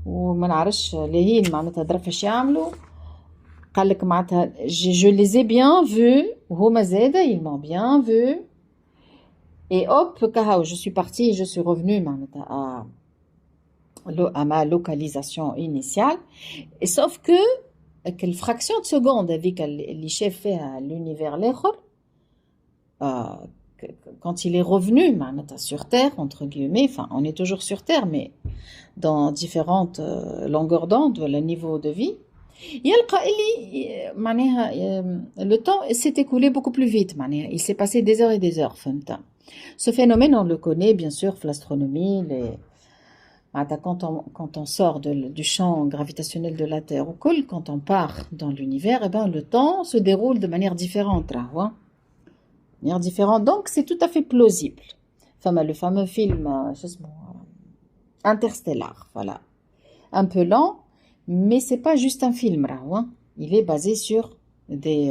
A: وما نعرفش لاهين معناتها درفاش يعملوا. قال لك معناتها je les ai bien vus وهما زاده ils m'ont bien vu et hop كهو je suis partie et je suis revenue معناتها à ma localisation initiale, et sauf que quelle fraction de seconde هذيك اللي شاف فيها l'univers الاخر quand il est revenu sur Terre, entre guillemets, enfin on est toujours sur Terre, mais dans différentes longueurs d'onde, le niveau de vie, le temps s'est écoulé beaucoup plus vite, il s'est passé des heures et des heures. Ce phénomène, on le connaît bien sûr, l'astronomie, quand on sort du champ gravitationnel de la Terre, ou quand on part dans l'univers, le temps se déroule de manière différente. Donc c'est tout à fait plausible. Le fameux film Interstellar, voilà, un peu lent, mais c'est pas juste un film, il est basé sur des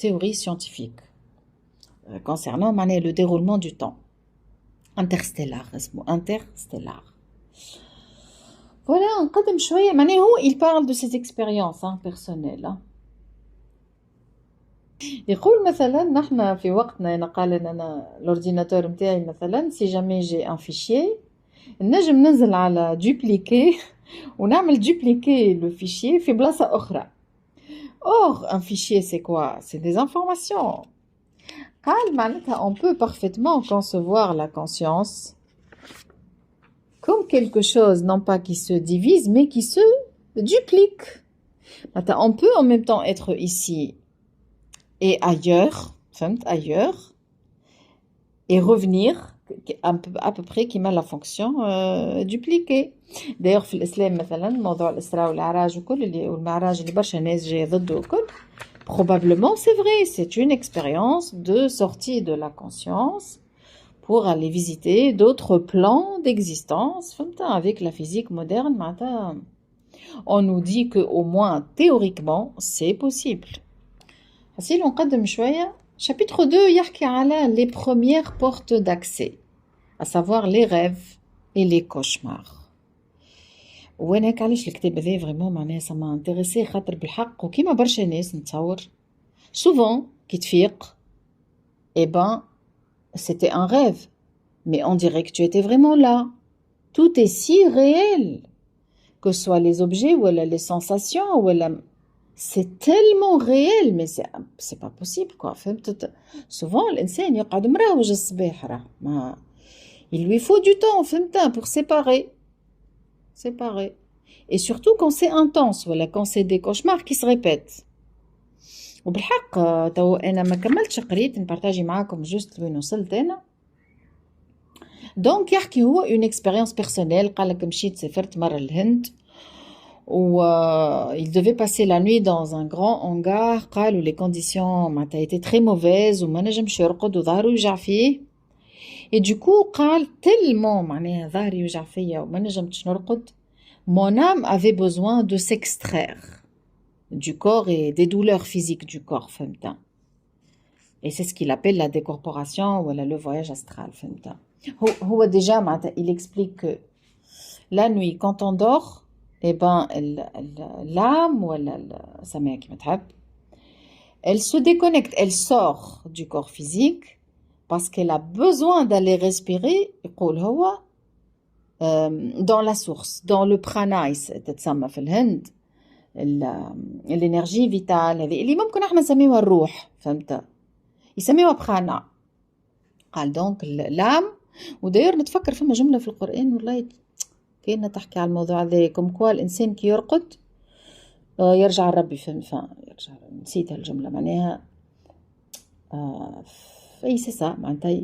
A: théories scientifiques concernant le déroulement du temps. Interstellar. Voilà, نقدم شوية il parle de ses expériences personnelles. يقول مثلا نحن في وقتنا انا قال انا الاورديناتور نتاعي مثلا سي جامي جي ان فيشيي نجم ننزل على دوبليكي ونعمل دوبليكي لو فيشيي في بلاصه اخرى. Or un fichier c'est quoi? C'est des informations. قال معناتها on peut parfaitement concevoir la conscience comme quelque chose non pas qui se divise mais qui se duplique. On peut en même temps être ici et ailleurs, et revenir à peu près qui met la fonction dupliquée. D'ailleurs في الإسلام مثلا موضوع الإسراء والعراج وكل والمعراج اللي برشا ناس جاي ضده وكل, probablement c'est vrai, c'est une expérience de sortie de la conscience pour aller visiter d'autres plans d'existence. Avec la physique moderne, on nous dit que au moins théoriquement c'est possible. Si on قدم شوية, chapitre 2 يحكي على les premières portes d'accès, à savoir les rêves et les cauchemars. وانا هيك علاش الكتاب هذا فريمون معناها سما انتريسي, خاطر بالحق وكيما برشا ناس نتصور souvent كي تفيق c'était un rêve, mais on dirait que tu étais vraiment là. Tout est si réel, que ce soit les objets ou les sensations ou c'est tellement réel, mais c'est pas possible quoi. Souvent l'insan يقعد مراوج الصباح il lui faut du temps pour séparer. Et surtout quand c'est intense, quand c'est des cauchemars qui se répètent. وبالحق تو انا ما كملتش قريت نبارطاجي معاكم جوست وين وصلت انا. دونك يحكي هو une expérience personnelle. قال لك مشيت سافرت مره للهند où il devait passer la nuit dans un grand hangar, où les conditions étaient très mauvaises وما نجمش يرقد وظهره يوجع فيه. Et du coup قال tellement معناها ظهري يوجع فيا وما نجمتش نرقد, mon âme avait besoin de s'extraire. du corps et des douleurs physiques du corps, فهمت. Et c'est ce qu'il appelle la décorporation ou le voyage astral, فهمت. هو déjà, il explique que la nuit, quand on dort, eh ben, l'âme ou سميها كيما تحب, elle se déconnecte, elle sort du corps physique parce qu'elle a besoin d'aller respirer, يقول هو, dans la source, dans le prana, تتسمى في الهند, l'énergie vitale هذه اللي ممكن احنا نسميوها الروح, فهمت, يسميوها prana. قال donc l'âme, وداير نتفكر فما جملة في القرآن والله كأنها تحكي على الموضوع هذا, كم كوا الإنسان كي يرقد يرجع لربي, فهم, يرجع, نسيت هالجملة معناها, اي سي سا, معناتها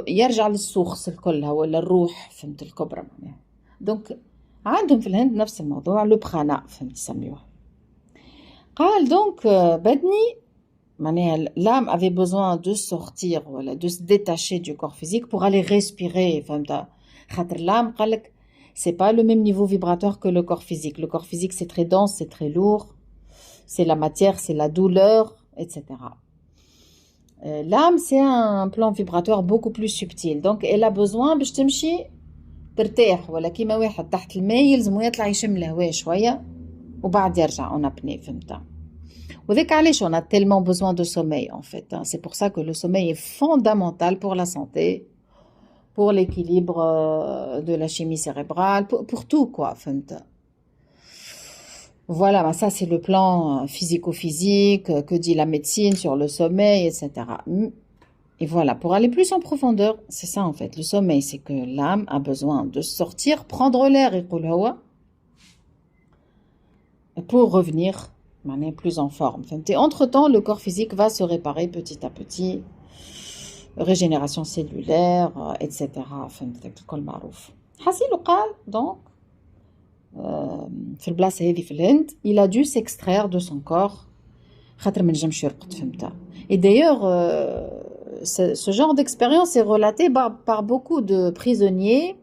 A: يرجع للسوخس الكلها ولا الروح, فهمت, الكبرى معناها. دونك عندهم في الهند نفس الموضوع, لو بخانا, فهمت, يسميوها. قال donc بدني, معناها l'âme avait besoin de sortir, voilà, de se détacher du corps physique pour aller respirer, فهمت. خاطر l'âme قالك c'est pas le même niveau vibratoire que le corps physique. Le corps physique c'est très dense, c'est très lourd, c'est la matière, c'est la douleur, etc. L'âme c'est un plan vibratoire beaucoup plus subtil, donc elle a besoin باش تمشي ترتاح, ولا كيما واحد تحت الماء يلزمو يطلع يشم الهواء شوية وبعد يرجع en apnée, فهمت. وذاك علاش on a tellement besoin de sommeil en fait, hein. C'est pour ça que le sommeil est fondamental pour la santé, pour l'équilibre de la chimie cérébrale, pour tout quoi, فهمت. Voilà, bah ça c'est le plan physico-physique, que dit la médecine sur le sommeil, etc. Et voilà, pour aller plus en profondeur, c'est ça en fait. Le sommeil, c'est que l'âme a besoin de sortir, prendre l'air, يقول هو, pour revenir plus en forme. Et entre-temps, le corps physique va se réparer petit à petit, régénération cellulaire, etc. فهمت الكل معروف. حسيلو قال donc في البلاصة هذه في الهند, il a dû s'extraire de son corps خاطر ما نجمش يرقد, فهمت. Et d'ailleurs, ce genre d'expérience est relaté par beaucoup de prisonniers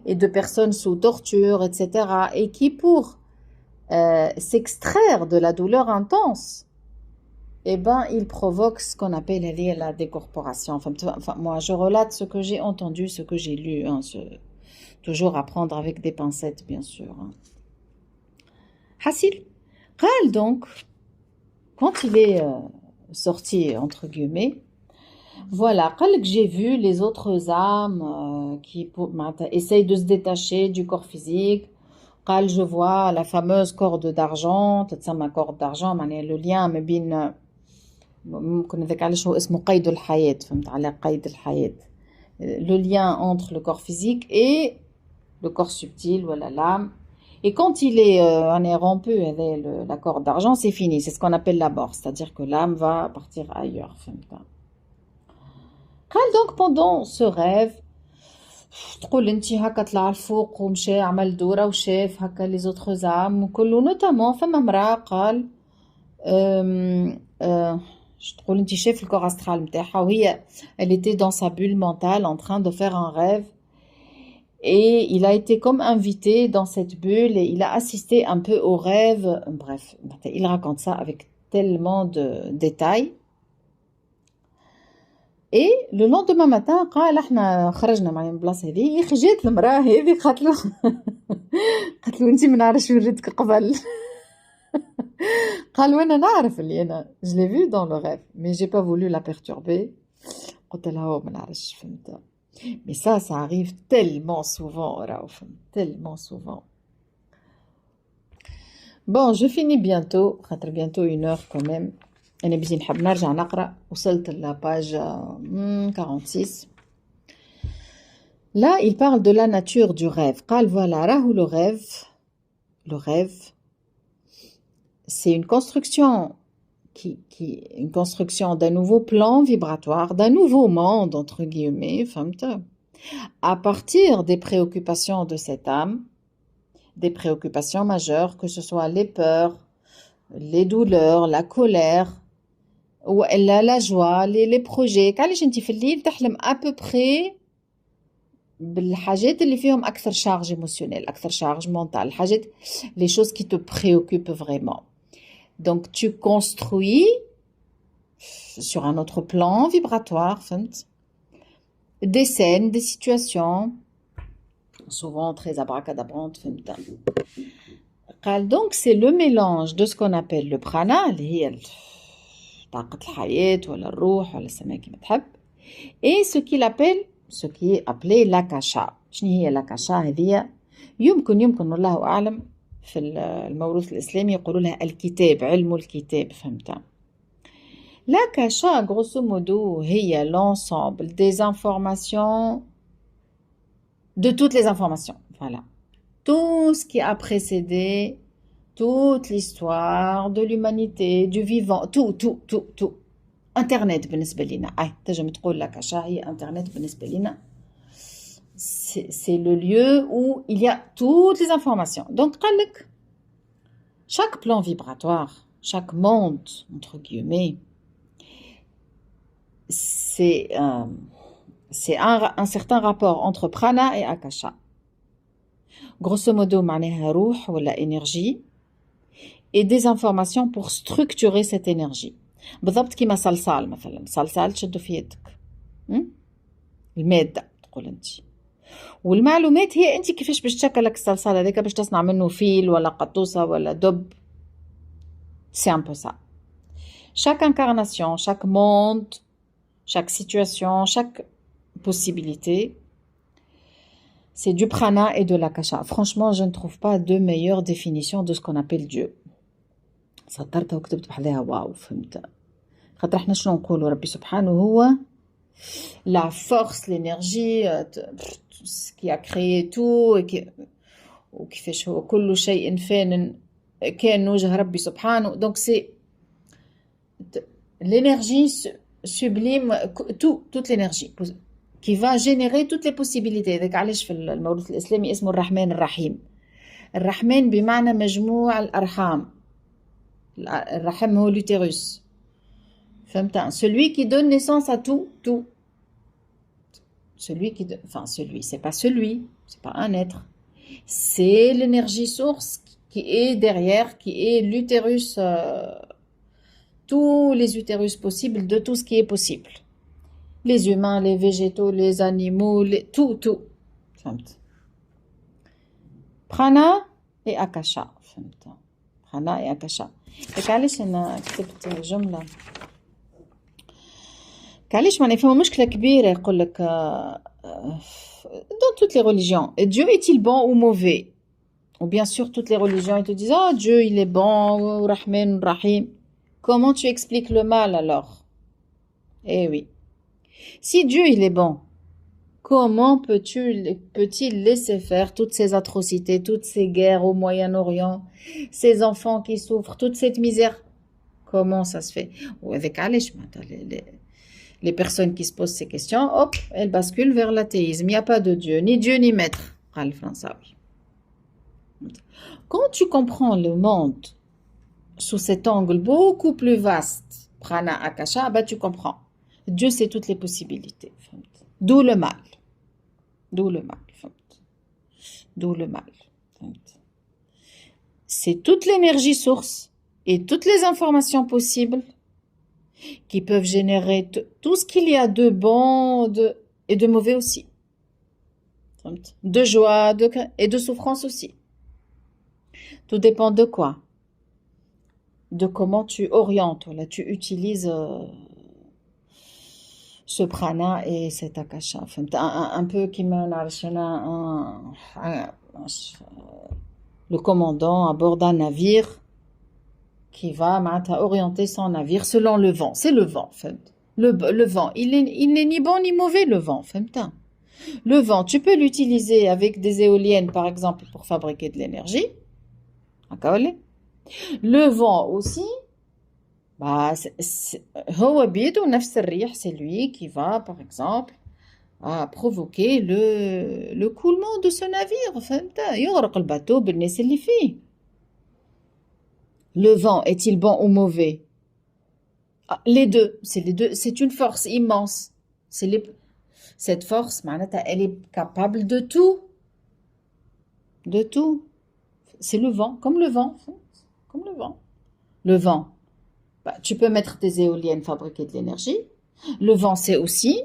A: et de personnes sous torture, etc. Et qui pour s'extraire de la douleur intense, eh ben, il provoque ce qu'on appelle la décorporation. Enfin, moi, je relate ce que j'ai entendu, ce que j'ai lu, hein, toujours à prendre avec des pincettes, bien sûr. Hein. Hassil, Qal donc, quand il est sorti, entre guillemets, voilà, Qal que j'ai vu les autres âmes qui essayent de se détacher du corps physique. Qal, je vois la fameuse corde d'argent, تتسمى corde d'argent, معناها le lien ما بين, ممكن ذاك علاش هو اسمه قيد الحياة, فهمت, على قيد الحياة, le lien entre le corps physique et le corps subtil, voilà, l'âme. Et quand il est rompu avec la corde d'argent, c'est fini, c'est ce qu'on appelle la mort, c'est-à-dire que l'âme va partir ailleurs, فهمت. قال donc pendant ce rêve, تقول انتي هكا طلع الفوق ومشى عمل دورة وشاف هكا لي زوتر زعم وكله, نوتامون فما مرأة قال تقول انتي شاف الكور استرال متاعها وهي elle était dans sa bulle mentale en train de faire un rêve, et il a été comme invité dans cette bulle et il a assisté un peu au rêve. Bref, il raconte ça avec tellement de détails. Et le lendemain matin قال احنا خرجنا معايا من البلاصه هذه, يا اخي جات المراه هذه قالت له انت ما نعرفش وين ريتك قبل. قال وانا نعرف اللي انا je l'ai vu dans le rêve mais j'ai pas voulu la perturber. قلت لها ما نعرفش, فهمت. Mais ça arrive tellement souvent, Raouf, tellement souvent. Bon, je finis bientôt, bientôt 1 heure quand même. أنا بزي نحب نرجع نقرأ, وصلت la page 46. Là, il parle de la nature du rêve. قال voilà, راهو le rêve, c'est une construction une construction d'un nouveau plan vibratoire, d'un nouveau monde, entre guillemets, فهمت, à partir des préoccupations de cette âme, des préoccupations majeures, que ce soit les peurs, les douleurs, la colère, ou la joie, les projets. علاش انت في الليل تحلم à peu près بالحاجات اللي فيهم أكثر charge émotionnelle, أكثر charge mentale, الحاجات les choses qui te préoccupent vraiment. Donc tu construis sur un autre plan vibratoire, فهمت? Des scènes, des situations, souvent très abracadabrantes, فهمت? قال donc c'est le mélange de ce qu'on appelle le prana اللي هي طاقة الحياة ولا الروح ولا سماها كيما تحب, et ce qui est appelé l'akasha. شنو هي l'akasha هذه؟ يمكن والله أعلم في الموروث الإسلامي يقولوا لها الكتاب, علم الكتاب, فهمت؟ L'akasha, grosso modo, هي l'ensemble des informations, de toutes les informations, voilà. Tout ce qui a précédé toute l'histoire de l'humanité, du vivant, tout. Internet بالنسبة لنا. تنجم تقول l'akasha هي Internet بالنسبة لنا. C'est le lieu où il y a toutes les informations. Donc, قال لك, chaque plan vibratoire, chaque monde, entre guillemets, c'est un certain rapport entre prana et akasha. Grosso modo, معناها روح ولا énergie et des informations pour structurer cette énergie. بالضبط كيما صلصال مثلا, صلصال تشدو في يدك, المادة تقول انت, والمعلومات هي انت كيفاش باش تشكلك الصلصال هذاك باش تصنع منه فيل ولا قطوسة ولا دب. C'est un peu ça. Chaque incarnation, chaque monde, chaque situation, chaque possibilité, c'est du prana et de l'akasha. Franchement, je ne trouve pas de meilleure définition de ce qu'on appelle Dieu. سطرتها وكتبت بحذاها واو, فهمت؟ خاطر احنا شنو نقولوا, ربي سبحانه هو la force, l'énergie, ce qui a créé tout, وكيفاش هو كل شيء فان كان وجه ربي سبحانه. Donc c'est l'énergie sublime, toute l'énergie qui va générer toutes les possibilités. هذاك علاش في الموروث الإسلامي اسمه الرحمن الرحيم. الرحمن بمعنى مجموع الأرحام. الرحم هو l'utérus. فهمت? Celui qui donne naissance à tout. Celui qui enfin celui, c'est pas un être. C'est l'énergie source qui est derrière, qui est l'utérus, tous les utérus possibles de tout ce qui est possible. Les humains, les végétaux, les animaux, tout. فهمت? Prana et akasha. فهمت? Prana et akasha. لك علاش أنا كتبت جملة, علاش معناها فما مشكلة كبيرة يقول لك dans toutes les religions, Dieu est-il bon ou mauvais? Ou bien sûr toutes les religions ils te disent Dieu il est bon, Rahman, Rahim. Comment tu expliques le mal alors? Eh oui. Si Dieu il est bon, comment peut-il laisser faire toutes ces atrocités, toutes ces guerres au Moyen-Orient, ces enfants qui souffrent, toute cette misère? Comment ça se fait? Ou avec علاش les personnes qui se posent ces questions, hop, elles basculent vers l'athéisme. Il n'y a pas de Dieu, ni Dieu ni maître. Quand tu comprends le monde sous cet angle beaucoup plus vaste, prana akasha, bah tu comprends. Dieu c'est toutes les possibilités. D'où le mal. C'est toute l'énergie source et toutes les informations possibles qui peuvent générer tout ce qu'il y a de bon et de mauvais aussi. De joie et de souffrance aussi. Tout dépend de quoi? De comment tu orientes, là, tu utilises ce prana et cet akasha. Un peu comme le commandant à bord d'un navire qui va orienter son navire selon le vent. C'est le vent, le vent. Il n'est ni bon ni mauvais, le vent. Le vent, tu peux l'utiliser avec des éoliennes, par exemple, pour fabriquer de l'énergie. Le vent aussi, bah, c'est lui qui va, par exemple, provoquer le coulement de ce navire. يغرق الباteau بالناس اللي فيه. Le vent est-il bon ou mauvais? Les deux, c'est une force immense. Cette force, معناتها, elle est capable de tout. De tout. C'est le vent, comme le vent. Comme le vent. Le vent, bah, tu peux mettre des éoliennes, fabriquer de l'énergie. Le vent, c'est aussi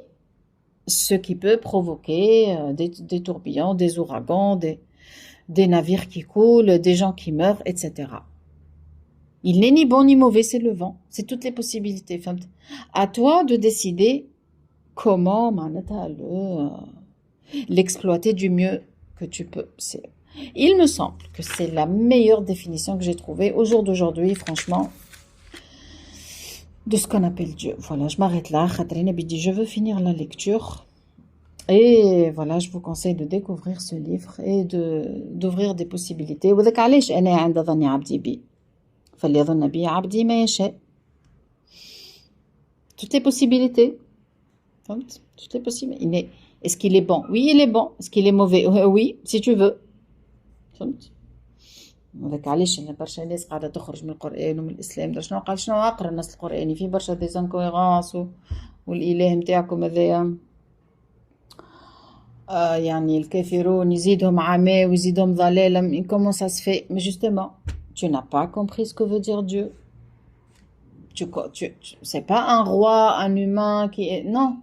A: ce qui peut provoquer des tourbillons, des ouragans, des navires qui coulent, des gens qui meurent, etc. Il n'est ni bon ni mauvais, c'est le vent. C'est toutes les possibilités. À toi de décider comment l'exploiter du mieux que tu peux. Il me semble que c'est la meilleure définition que j'ai trouvée au jour d'aujourd'hui, franchement, de ce qu'on appelle Dieu. Voilà, je m'arrête là. Je veux finir la lecture. Et voilà, je vous conseille de découvrir ce livre et d'ouvrir des possibilités. وذاك علاش أنا عند ظني عبدي بي فليظن بي عبدي ما يشاء. Toutes les possibilités. Toutes les possibilités. Est-ce qu'il est bon? Oui, il est bon. Est-ce qu'il est mauvais? Oui, si tu veux. فهمت؟ وذاك علاش أنا برشا ناس قاعدة تخرج من القرآن ومن الإسلام. شنو أقرأ النص القرآني فيه برشا ديزانكويغونس والإله متاعكم هذايا. يعني الكافرون يزيدهم عمى ويزيدهم ضلالا. Comment ça se fait? Mais justement, tu n'as pas compris ce que veut dire Dieu. C'est pas un roi, un humain qui est... Non.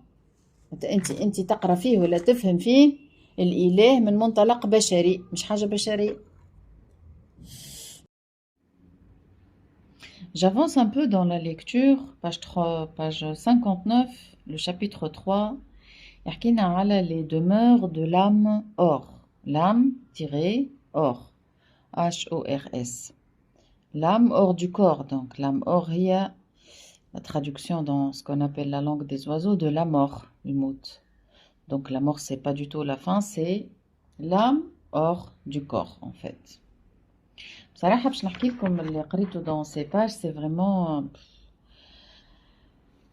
A: انت تقرا فيه ولا تفهم فيه الإله من منطلق بشري مش حاجة بشرية. J'avance un peu dans la lecture, page 59, le chapitre 3. يحكينا على les demeures de l'âme or. L'âme-or. H-O-R-S. L'âme hors du corps. Donc l'âme hors, il y a la traduction dans ce qu'on appelle la langue des oiseaux de la mort, le mout. Donc la mort, c'est pas du tout la fin, c'est l'âme hors du corps, en fait. بصراحة باش نحكي لكم اللي قريته dans ces pages, c'est vraiment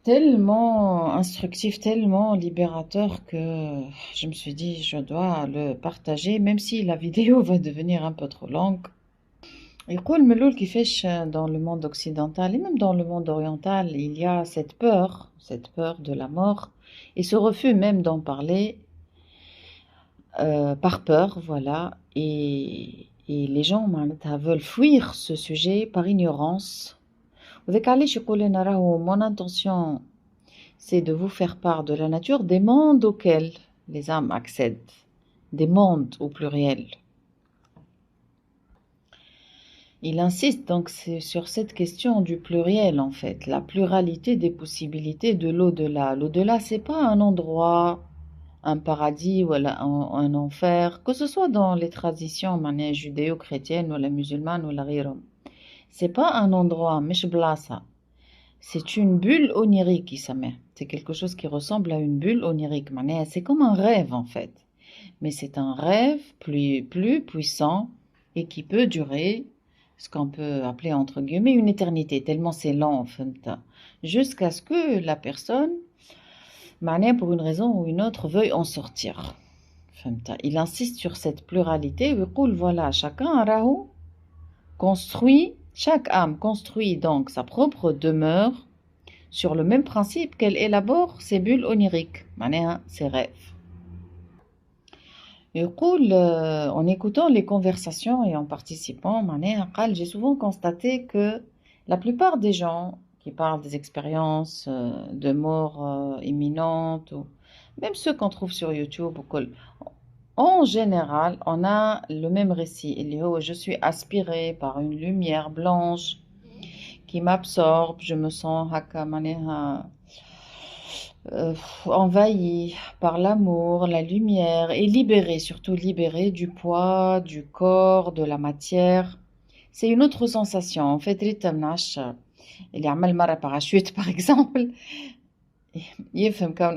A: tellement instructif, tellement libérateur que je me suis dit je dois le partager, même si la vidéo va devenir un peu trop longue. يقول ملول كيفاش dans le monde occidental et même dans le monde oriental, il y a cette peur de la mort et ce refus même d'en parler par peur, voilà, et les gens veulent fuir ce sujet par ignorance. وذاك علاش يقول أنا راهو mon intention c'est de vous faire part de la nature des mondes auxquels les âmes accèdent, des mondes au pluriel. Il insiste donc sur cette question du pluriel en fait, la pluralité des possibilités de l'au-delà. L'au-delà, c'est pas un endroit, un paradis ou un enfer, que ce soit dans les traditions judéo-chrétiennes ou la musulmane ou la ghirom. C'est pas un endroit, مش بلاصة. C'est une bulle onirique, c'est quelque chose qui ressemble à une bulle onirique. C'est comme un rêve en fait. Mais c'est un rêve plus puissant et qui peut durer ce qu'on peut appeler entre guillemets une éternité, tellement c'est lent, jusqu'à ce que la personne, pour une raison ou une autre, veuille en sortir. Il insiste sur cette pluralité, voilà, chaque âme construit donc sa propre demeure sur le même principe qu'elle élabore ses bulles oniriques, ses rêves. En écoutant les conversations et en participant, j'ai souvent constaté que la plupart des gens qui parlent des expériences de mort imminente, ou même ceux qu'on trouve sur YouTube, en général, on a le même récit. Je suis aspirée par une lumière blanche qui m'absorbe, je me sens envahi par l'amour, la lumière et libéré, surtout libéré du poids, du corps, de la matière. C'est une autre sensation. En fait, il y a mal parachute par exemple.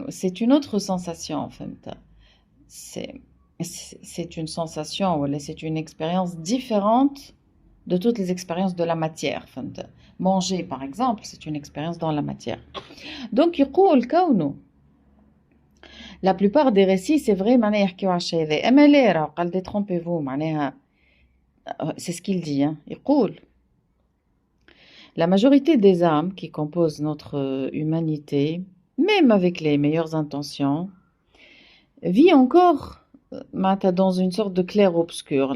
A: C'est une autre sensation en fait. C'est une sensation, c'est une expérience différente de toutes les expériences de la matière. Manger, par exemple, c'est une expérience dans la matière. Donc, la plupart des récits, c'est vrai, détrompez-vous, c'est ce qu'il dit. La majorité des âmes qui composent notre humanité, même avec les meilleures intentions, vit encore dans une sorte de clair-obscur.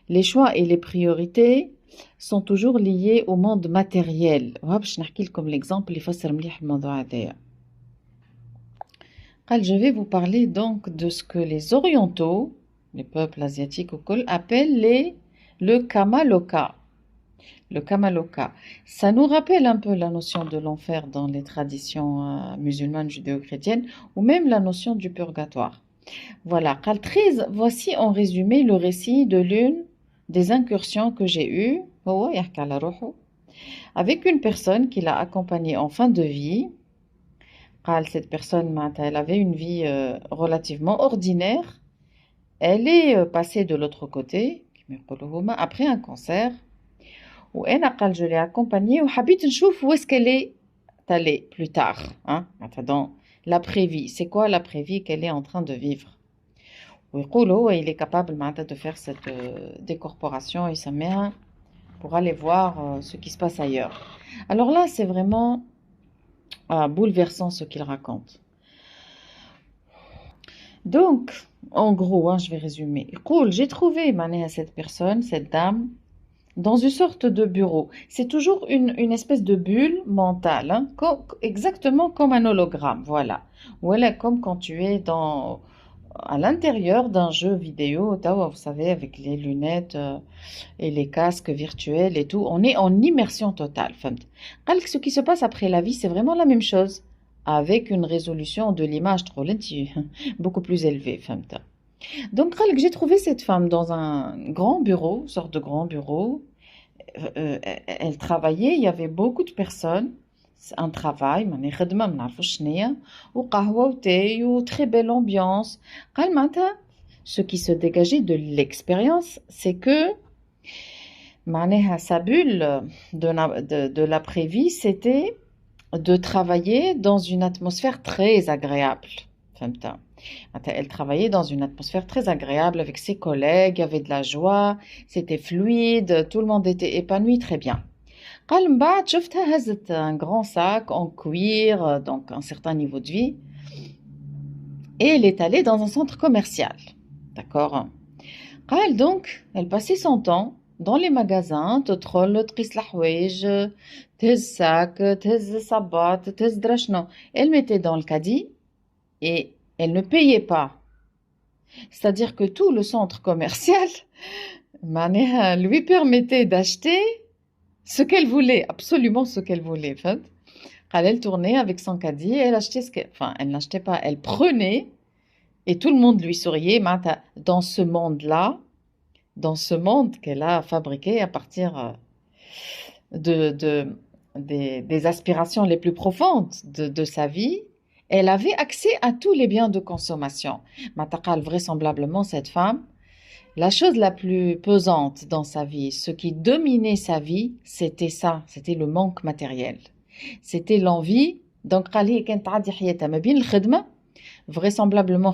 A: Les choix et les priorités sont toujours liés au monde matériel. باش نحكي لكم l'exemple اللي يفسر مليح الموضوع هذايا. Je vais vous parler donc de ce que les orientaux, les peuples asiatiques au col, appellent le Kamaloka. Le Kamaloka. Ça nous rappelle un peu la notion de l'enfer dans les traditions musulmanes judéo-chrétiennes ou même la notion du purgatoire. Voilà. Voici en résumé le récit de l'une des incursions que j'ai eues avec une personne qui l'a accompagnée en fin de vie. Cette personne, elle avait une vie relativement ordinaire. Elle est passée de l'autre côté, après un cancer. Je l'ai accompagnée et je voulais voir où est-ce qu'elle est allée plus tard. Dans l'après-vie. C'est quoi l'après-vie qu'elle est en train de vivre? Il est capable de faire cette décorporation et sa mère pour aller voir ce qui se passe ailleurs. Alors là, c'est vraiment bouleversant ce qu'il raconte. Donc, en gros, je vais résumer. J'ai trouvé cette personne, cette dame, dans une sorte de bureau. C'est toujours une espèce de bulle mentale, exactement comme un hologramme, voilà. Voilà, comme quand tu es à l'intérieur d'un jeu vidéo, vous savez, avec les lunettes et les casques virtuels et tout. On est en immersion totale. Ce qui se passe après la vie, c'est vraiment la même chose, avec une résolution de l'image beaucoup plus élevée. Donc, j'ai trouvé cette femme dans un grand bureau, une sorte de grand bureau. Elle travaillait, il y avait beaucoup de personnes. Un travail, très belle ambiance. Ce qui se dégageait de l'expérience, c'est que sa bulle de l'après-vie, c'était de travailler dans une atmosphère très agréable. Elle travaillait dans une atmosphère très agréable avec ses collègues, il y avait de la joie, c'était fluide, tout le monde était épanoui, très bien. Un grand sac en cuir, donc un certain niveau de vie, et elle est allée dans un centre commercial. D'accord? Donc, elle passait son temps dans les magasins, elle mettait dans le caddie et elle ne payait pas. C'est-à-dire que tout le centre commercial lui permettait d'acheter ce qu'elle voulait, absolument ce qu'elle voulait. Elle tournait avec son caddie et elle achetait elle n'achetait pas, elle prenait et tout le monde lui souriait. Dans ce monde-là, dans ce monde qu'elle a fabriqué à partir des aspirations les plus profondes de sa vie, elle avait accès à tous les biens de consommation. Vraisemblablement, cette femme, la chose la plus pesante dans sa vie, ce qui dominait sa vie, c'était ça, c'était le manque matériel. C'était l'envie. Donc, vraisemblablement,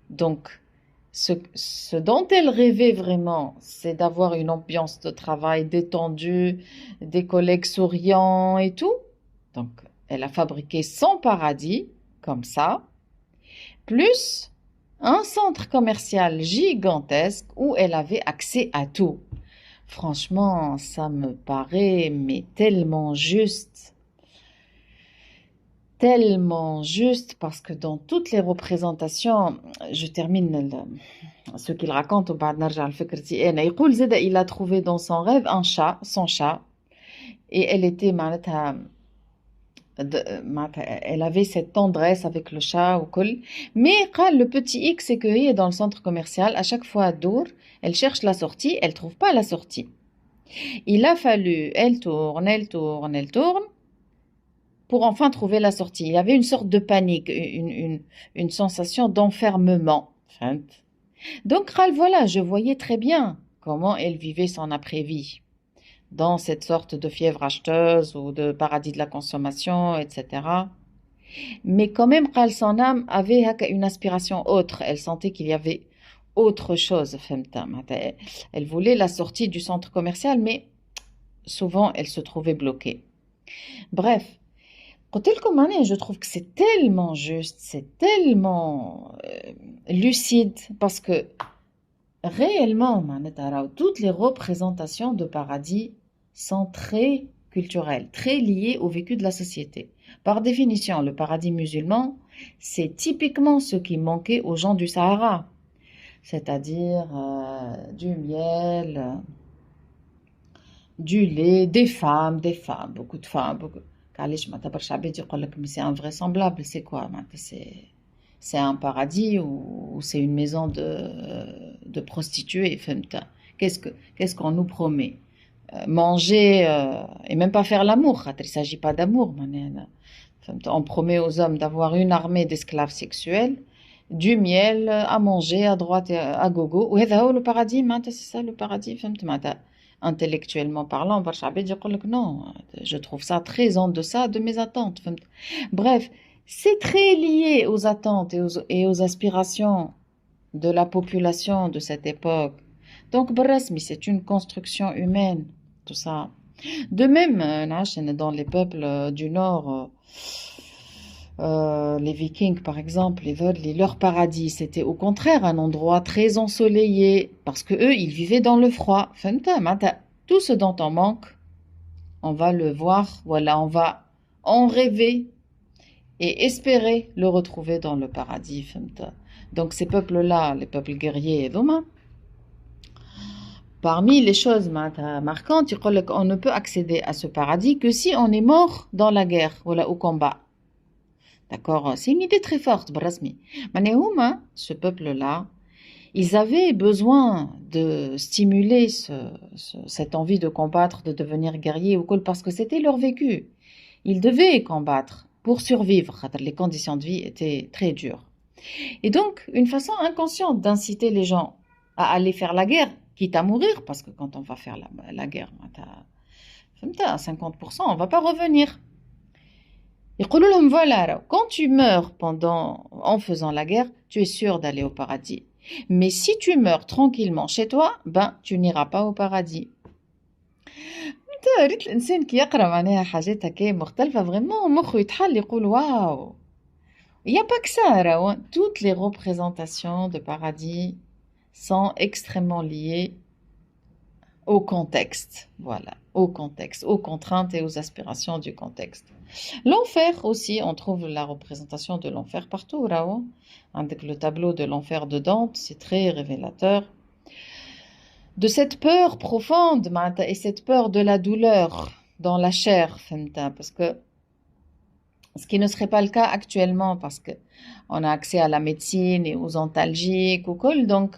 A: donc, ce dont elle rêvait vraiment, c'est d'avoir une ambiance de travail détendue, des collègues souriants et tout. Donc, elle a fabriqué son paradis, comme ça, plus un centre commercial gigantesque où elle avait accès à tout. Franchement, ça me paraît mais tellement juste parce que dans toutes les représentations, je termine ce qu'il raconte au بعد نرجع لفكرتي يقول زاد il a trouvé dans son rêve son chat et elle était elle avait cette tendresse avec le chat ou quoi. Mais le petit X, c'est qu'elle est dans le centre commercial, à chaque fois à Dour, elle cherche la sortie, elle trouve pas la sortie. Il a fallu, elle tourne, pour enfin trouver la sortie. Il y avait une sorte de panique, une sensation d'enfermement. Donc, voilà, je voyais très bien comment elle vivait son après-vie, dans cette sorte de fièvre acheteuse ou de paradis de la consommation, etc. Mais quand même, son âme avait une aspiration autre. Elle sentait qu'il y avait autre chose. Elle voulait la sortie du centre commercial, mais souvent, elle se trouvait bloquée. Bref, قلت لكم معناها je trouve que c'est tellement juste, c'est tellement lucide parce que réellement معناتها راهو toutes les représentations de paradis sont très culturelles, très liées au vécu de la société. Par définition, le paradis musulman, c'est typiquement ce qui manquait aux gens du Sahara, c'est-à-dire du miel, du lait, des femmes, beaucoup de femmes. علاش معناتها برشا عباد يقول لك mais c'est invraisemblable, c'est quoi معناتها c'est un paradis ou c'est une maison de prostituées فهمت qu'est-ce qu'on nous promet manger et même pas faire l'amour خاطر il s'agit pas d'amour معناها فهمت on promet aux hommes d'avoir une armée d'esclaves sexuels du miel à manger à droite et à gogo وهذا هو le paradis معناتها c'est ça le paradis فهمت معناتها intellectuellement parlant برشا عباد يقول لك non je trouve ça très en deçà de mes attentes فهمت bref c'est très lié aux attentes et aux aspirations de la population de cette époque donc بالرسمي c'est une construction humaine tout ça de même dans les peuples du nord les Vikings par exemple, leur paradis, c'était au contraire un endroit très ensoleillé, parce que eux, ils vivaient dans le froid. Tout ce dont on manque, on va le voir, voilà, on va en rêver et espérer le retrouver dans le paradis. Donc ces peuples-là, les peuples guerriers, parmi les choses marquantes, on ne peut accéder à ce paradis que si on est mort dans la guerre, voilà, au combat. D'accord, c'est une idée très forte, Brasmi. Manéhouma, ce peuple-là, ils avaient besoin de stimuler cette envie de combattre, de devenir guerrier ou quoi, parce que c'était leur vécu. Ils devaient combattre pour survivre. Les conditions de vie étaient très dures. Et donc, une façon inconsciente d'inciter les gens à aller faire la guerre, quitte à mourir, parce que quand on va faire la guerre, à 50%, on ne va pas revenir. Voilà, quand tu meurs en faisant la guerre, tu es sûr d'aller au paradis. Mais si tu meurs tranquillement chez toi, ben tu n'iras pas au paradis. ريت الانسان كي يقرا معناها حاجات هكا مختلفه vraiment مخه يتحل يقول واو. Il n'y a pas que ça, toutes les représentations de paradis sont extrêmement liées au contexte, voilà, au contexte, aux contraintes et aux aspirations du contexte. L'enfer aussi, on trouve la représentation de l'enfer partout, là-haut. Avec le tableau de l'enfer de Dante, c'est très révélateur de cette peur profonde et cette peur de la douleur dans la chair, parce que ce qui ne serait pas le cas actuellement, parce que on a accès à la médecine et aux antalgiques, donc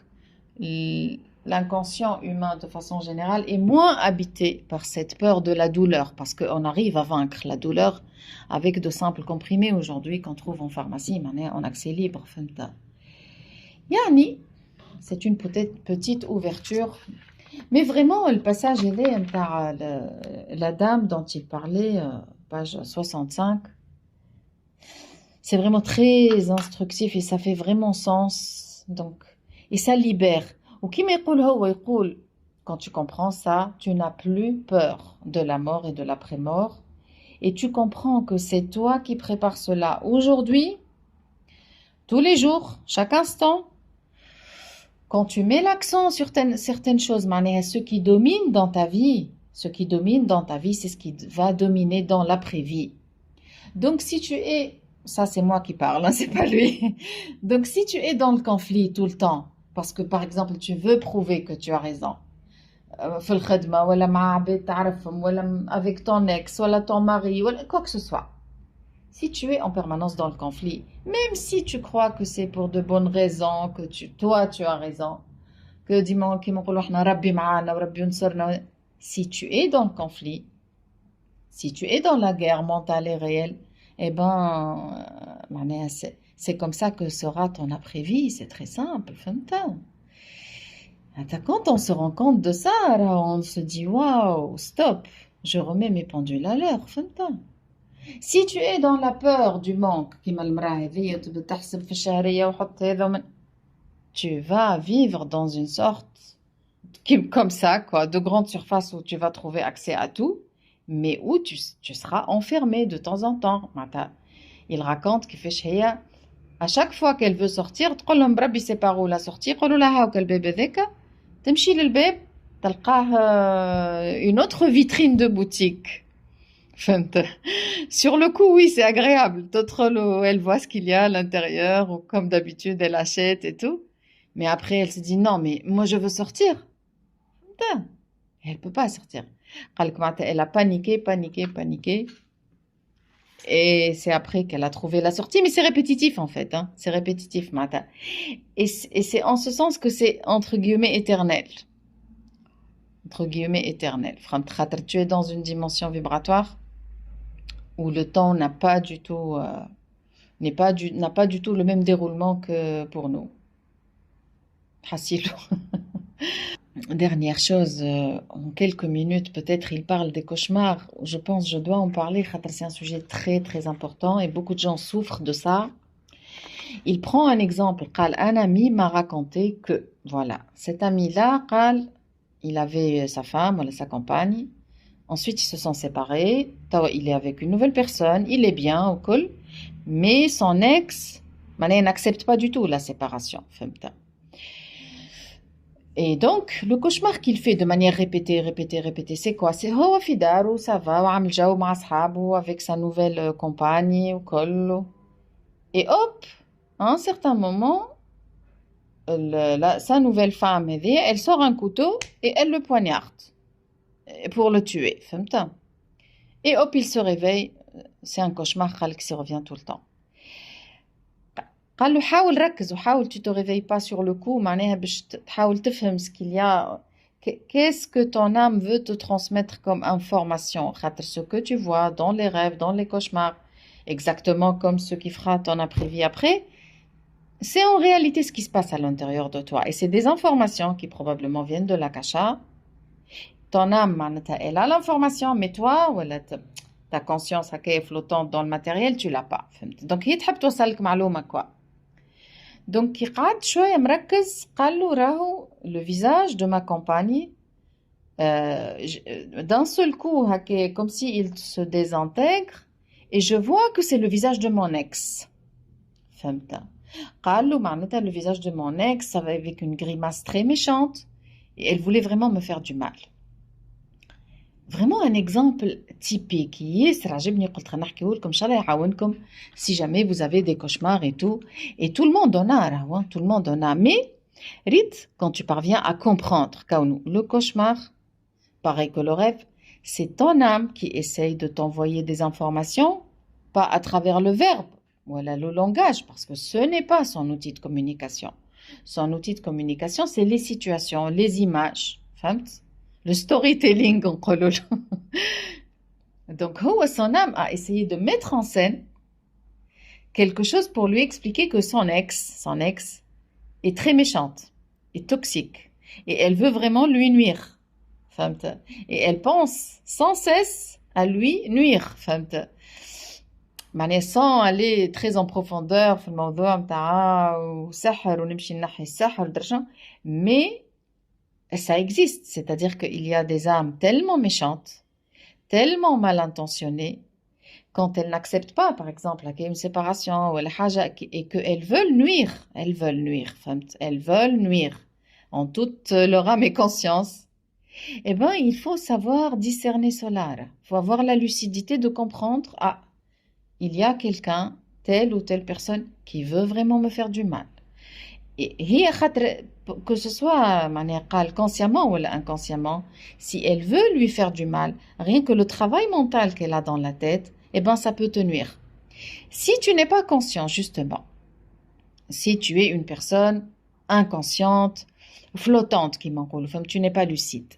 A: l'inconscient humain de façon générale est moins habité par cette peur de la douleur, parce qu'on arrive à vaincre la douleur avec de simples comprimés aujourd'hui qu'on trouve en pharmacie, en accès libre. Yani, c'est une petite ouverture, mais vraiment le passage est par la dame dont il parlait, page 65, c'est vraiment très instructif et ça fait vraiment sens, donc, et ça libère. Quand tu comprends ça, tu n'as plus peur de la mort et de l'après-mort. Et tu comprends que c'est toi qui prépares cela aujourd'hui, tous les jours, chaque instant. Quand tu mets l'accent sur certaines choses, ce qui domine dans ta vie, c'est ce qui va dominer dans l'après-vie. Donc si tu es, ça c'est moi qui parle, c'est pas lui. Donc si tu es dans le conflit tout le temps, parce que par exemple tu veux prouver que tu as raison, avec ton ex, ton mari, quoi que ce soit. Si tu es en permanence dans le conflit, même si tu crois que c'est pour de bonnes raisons, que toi tu as raison, que si tu es dans le conflit, si tu es dans la guerre mentale et réelle, eh ben, c'est comme ça que sera ton après-vie, c'est très simple, quand on se rend compte de ça, on se dit waouh, stop, je remets mes pendules à l'heure, si tu es dans la peur du manque, tu vas vivre dans une sorte comme ça, quoi, de grande surface où tu vas trouver accès à tout, mais où tu seras enfermé de temps en temps. Il raconte كيفاش هي à chaque fois qu'elle veut sortir تقول لهم بربي c'est par où la sortie يقولوا لها هاكا الباب هذاك تمشي للباب تلقاه une autre vitrine de boutique. فهمت. Sur le coup, oui, c'est agréable. D'autres, elle voit ce qu'il y a à l'intérieur, ou comme d'habitude, elle achète et tout. Mais après, elle se dit, non, mais moi, je veux sortir. Putain. Elle peut pas sortir. Elle a paniqué. Et c'est après qu'elle a trouvé la sortie. Mais c'est répétitif, en fait. Hein. C'est répétitif, Mata. Et c'est en ce sens que c'est, entre guillemets, éternel. Entre guillemets, éternel. Tu es dans une dimension vibratoire où le temps n'a pas du tout le même déroulement que pour nous. Facile. Dernière chose, en quelques minutes, peut-être il parle des cauchemars. Je pense je dois en parler, c'est un sujet très très important et beaucoup de gens souffrent de ça. Il prend un exemple. Un ami m'a raconté que, voilà, cet ami-là, il avait sa femme, sa compagne. Ensuite, ils se sont séparés. Il est avec une nouvelle personne. Il est bien au col. Mais son ex, n'accepte pas du tout la séparation. Et donc, le cauchemar qu'il fait de manière répétée, c'est quoi? C'est هو في داره, ça va, وعامل جو مع أصحابه avec sa nouvelle compagne au col. Et hop, à un certain moment, sa nouvelle femme, elle sort un couteau et elle le poignarde. Pour le tuer, فهمت. Et hop, il se réveille, c'est un cauchemar qui se revient tout le temps. قال له حاول ركز وحاول tu te réveilles pas sur le coup معناها باش تحاول تفهم ce qu'il y a qu'est-ce que ton âme veut te transmettre comme information خاطر ce que tu vois dans les rêves dans les cauchemars exactement comme ce qui fera ton après-vie après c'est en réalité ce qui se passe à l'intérieur de toi et c'est des informations qui probablement viennent de l'akasha. Ton âme elle a l'information mais toi ta conscience est flottante dans le matériel tu l'as pas donc هي تحب توصلك معلومه quoi. Donc il قعد شويه مركز قال له راهو le visage de ma compagne d'un seul coup comme si il se désintègre et je vois que c'est le visage de mon ex. فهمت. قال له معناتها le visage de mon ex avec une grimace très méchante et elle voulait vraiment me faire du mal. Vraiment un exemple typique ياسر عجبني قلت خلينا نحكيه لكم ان شاء الله يعاونكم si jamais vous avez des cauchemars et tout le monde en a راهو tout le monde en a mais Rite quand tu parviens à comprendre كونه le cauchemar pareil que le rêve c'est ton âme qui essaye de t'envoyer des informations pas à travers le verbe voilà le langage parce que ce n'est pas son outil de communication. Son outil de communication c'est les situations les images فهمت. Le storytelling, on dit. Donc, son âme a essayé de mettre en scène quelque chose pour lui expliquer que son ex est très méchante et toxique. Et elle veut vraiment lui nuire. Et elle pense sans cesse à lui nuire. Sans aller très en profondeur, mais ça existe, c'est-à-dire qu'il y a des âmes tellement méchantes, tellement mal intentionnées, quand elles n'acceptent pas, par exemple, qu'il y a une séparation et qu'elles veulent nuire, elles veulent nuire en toute leur âme et conscience. Eh bien, il faut savoir discerner cela. Il faut avoir la lucidité de comprendre, il y a quelqu'un, telle ou telle personne, qui veut vraiment me faire du mal. Et que ce soit consciemment ou inconsciemment, si elle veut lui faire du mal, rien que le travail mental qu'elle a dans la tête, eh ben ça peut te nuire. Si tu n'es pas conscient, justement, si tu es une personne inconsciente, flottante, tu n'es pas lucide.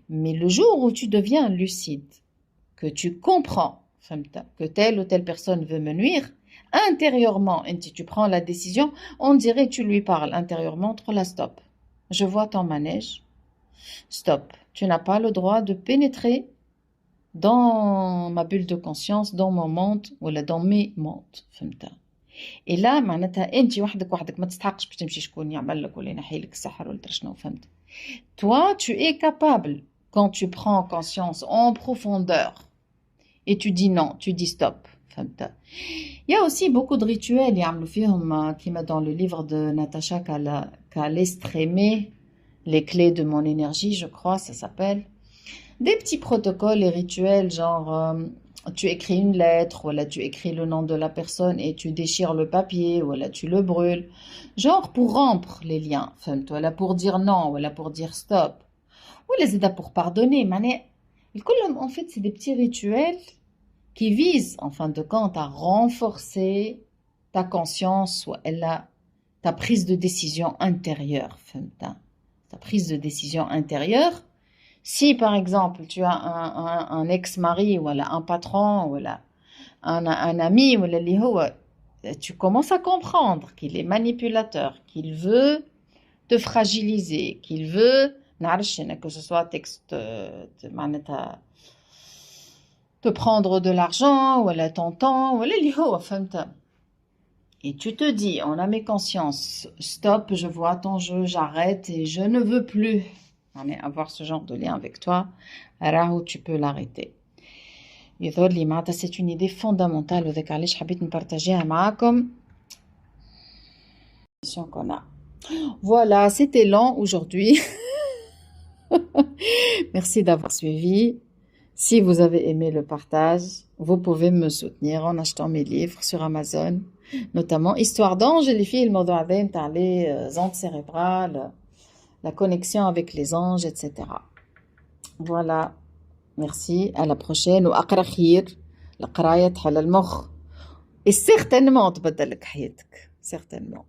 A: Mais le jour où tu deviens lucide, que tu comprends que telle ou telle personne veut me nuire, intérieurement, si tu prends la décision, on dirait tu lui parles intérieurement, la stop. Je vois ton manège. Stop. Tu n'as pas le droit de pénétrer dans ma bulle de conscience, dans mon monde ou dans mes mondes. Et là, انت وحدك ما تستحقش باش تمشي شكون يعمل لك ولا ينحي لك السحر ولا شنو فهمت. Toi, tu es capable quand tu prends conscience en profondeur et tu dis non, tu dis stop. فهمت. Il y a aussi beaucoup de rituels يعملوا فيهم كيما dans le livre de Natacha Calestrémé, les clés de mon énergie, je crois, ça s'appelle. Des petits protocoles et rituels, genre tu écris une lettre, ou là tu écris le nom de la personne et tu déchires le papier, ou là tu le brûles. Genre pour rompre les liens, فهمت, ou là pour dire non, ou là pour dire stop. Ou là c'est pour pardonner. En fait, c'est des petits rituels qui visent, en fin de compte, à renforcer ta conscience ou ta prise de décision intérieure. فهمت. Ta prise de décision intérieure. Si, par exemple, tu as un ex-mari, ou un patron, ou un ami, tu commences à comprendre qu'il est manipulateur, qu'il veut te fragiliser, qu'il veut, que ce soit te prendre de l'argent, ou ton temps, et tu te dis, en âme et conscience, stop, je vois ton jeu, j'arrête et je ne veux plus avoir ce genre de lien avec toi, alors tu peux l'arrêter. C'est une idée fondamentale وذاك علاش حبيت نبارطاجيها معاكم. Qu'on a. Voilà, c'était long aujourd'hui. Merci d'avoir suivi. Si vous avez aimé le partage, vous pouvez me soutenir en achetant mes livres sur Amazon, notamment Histoire d'ange et les filles, les ondes cérébrales, la connexion avec les anges, etc. Voilà. Merci, à la prochaine. وأقرأ خير. القراية تحل المخ. Et certainement تبدل لك حياتك. Certainement.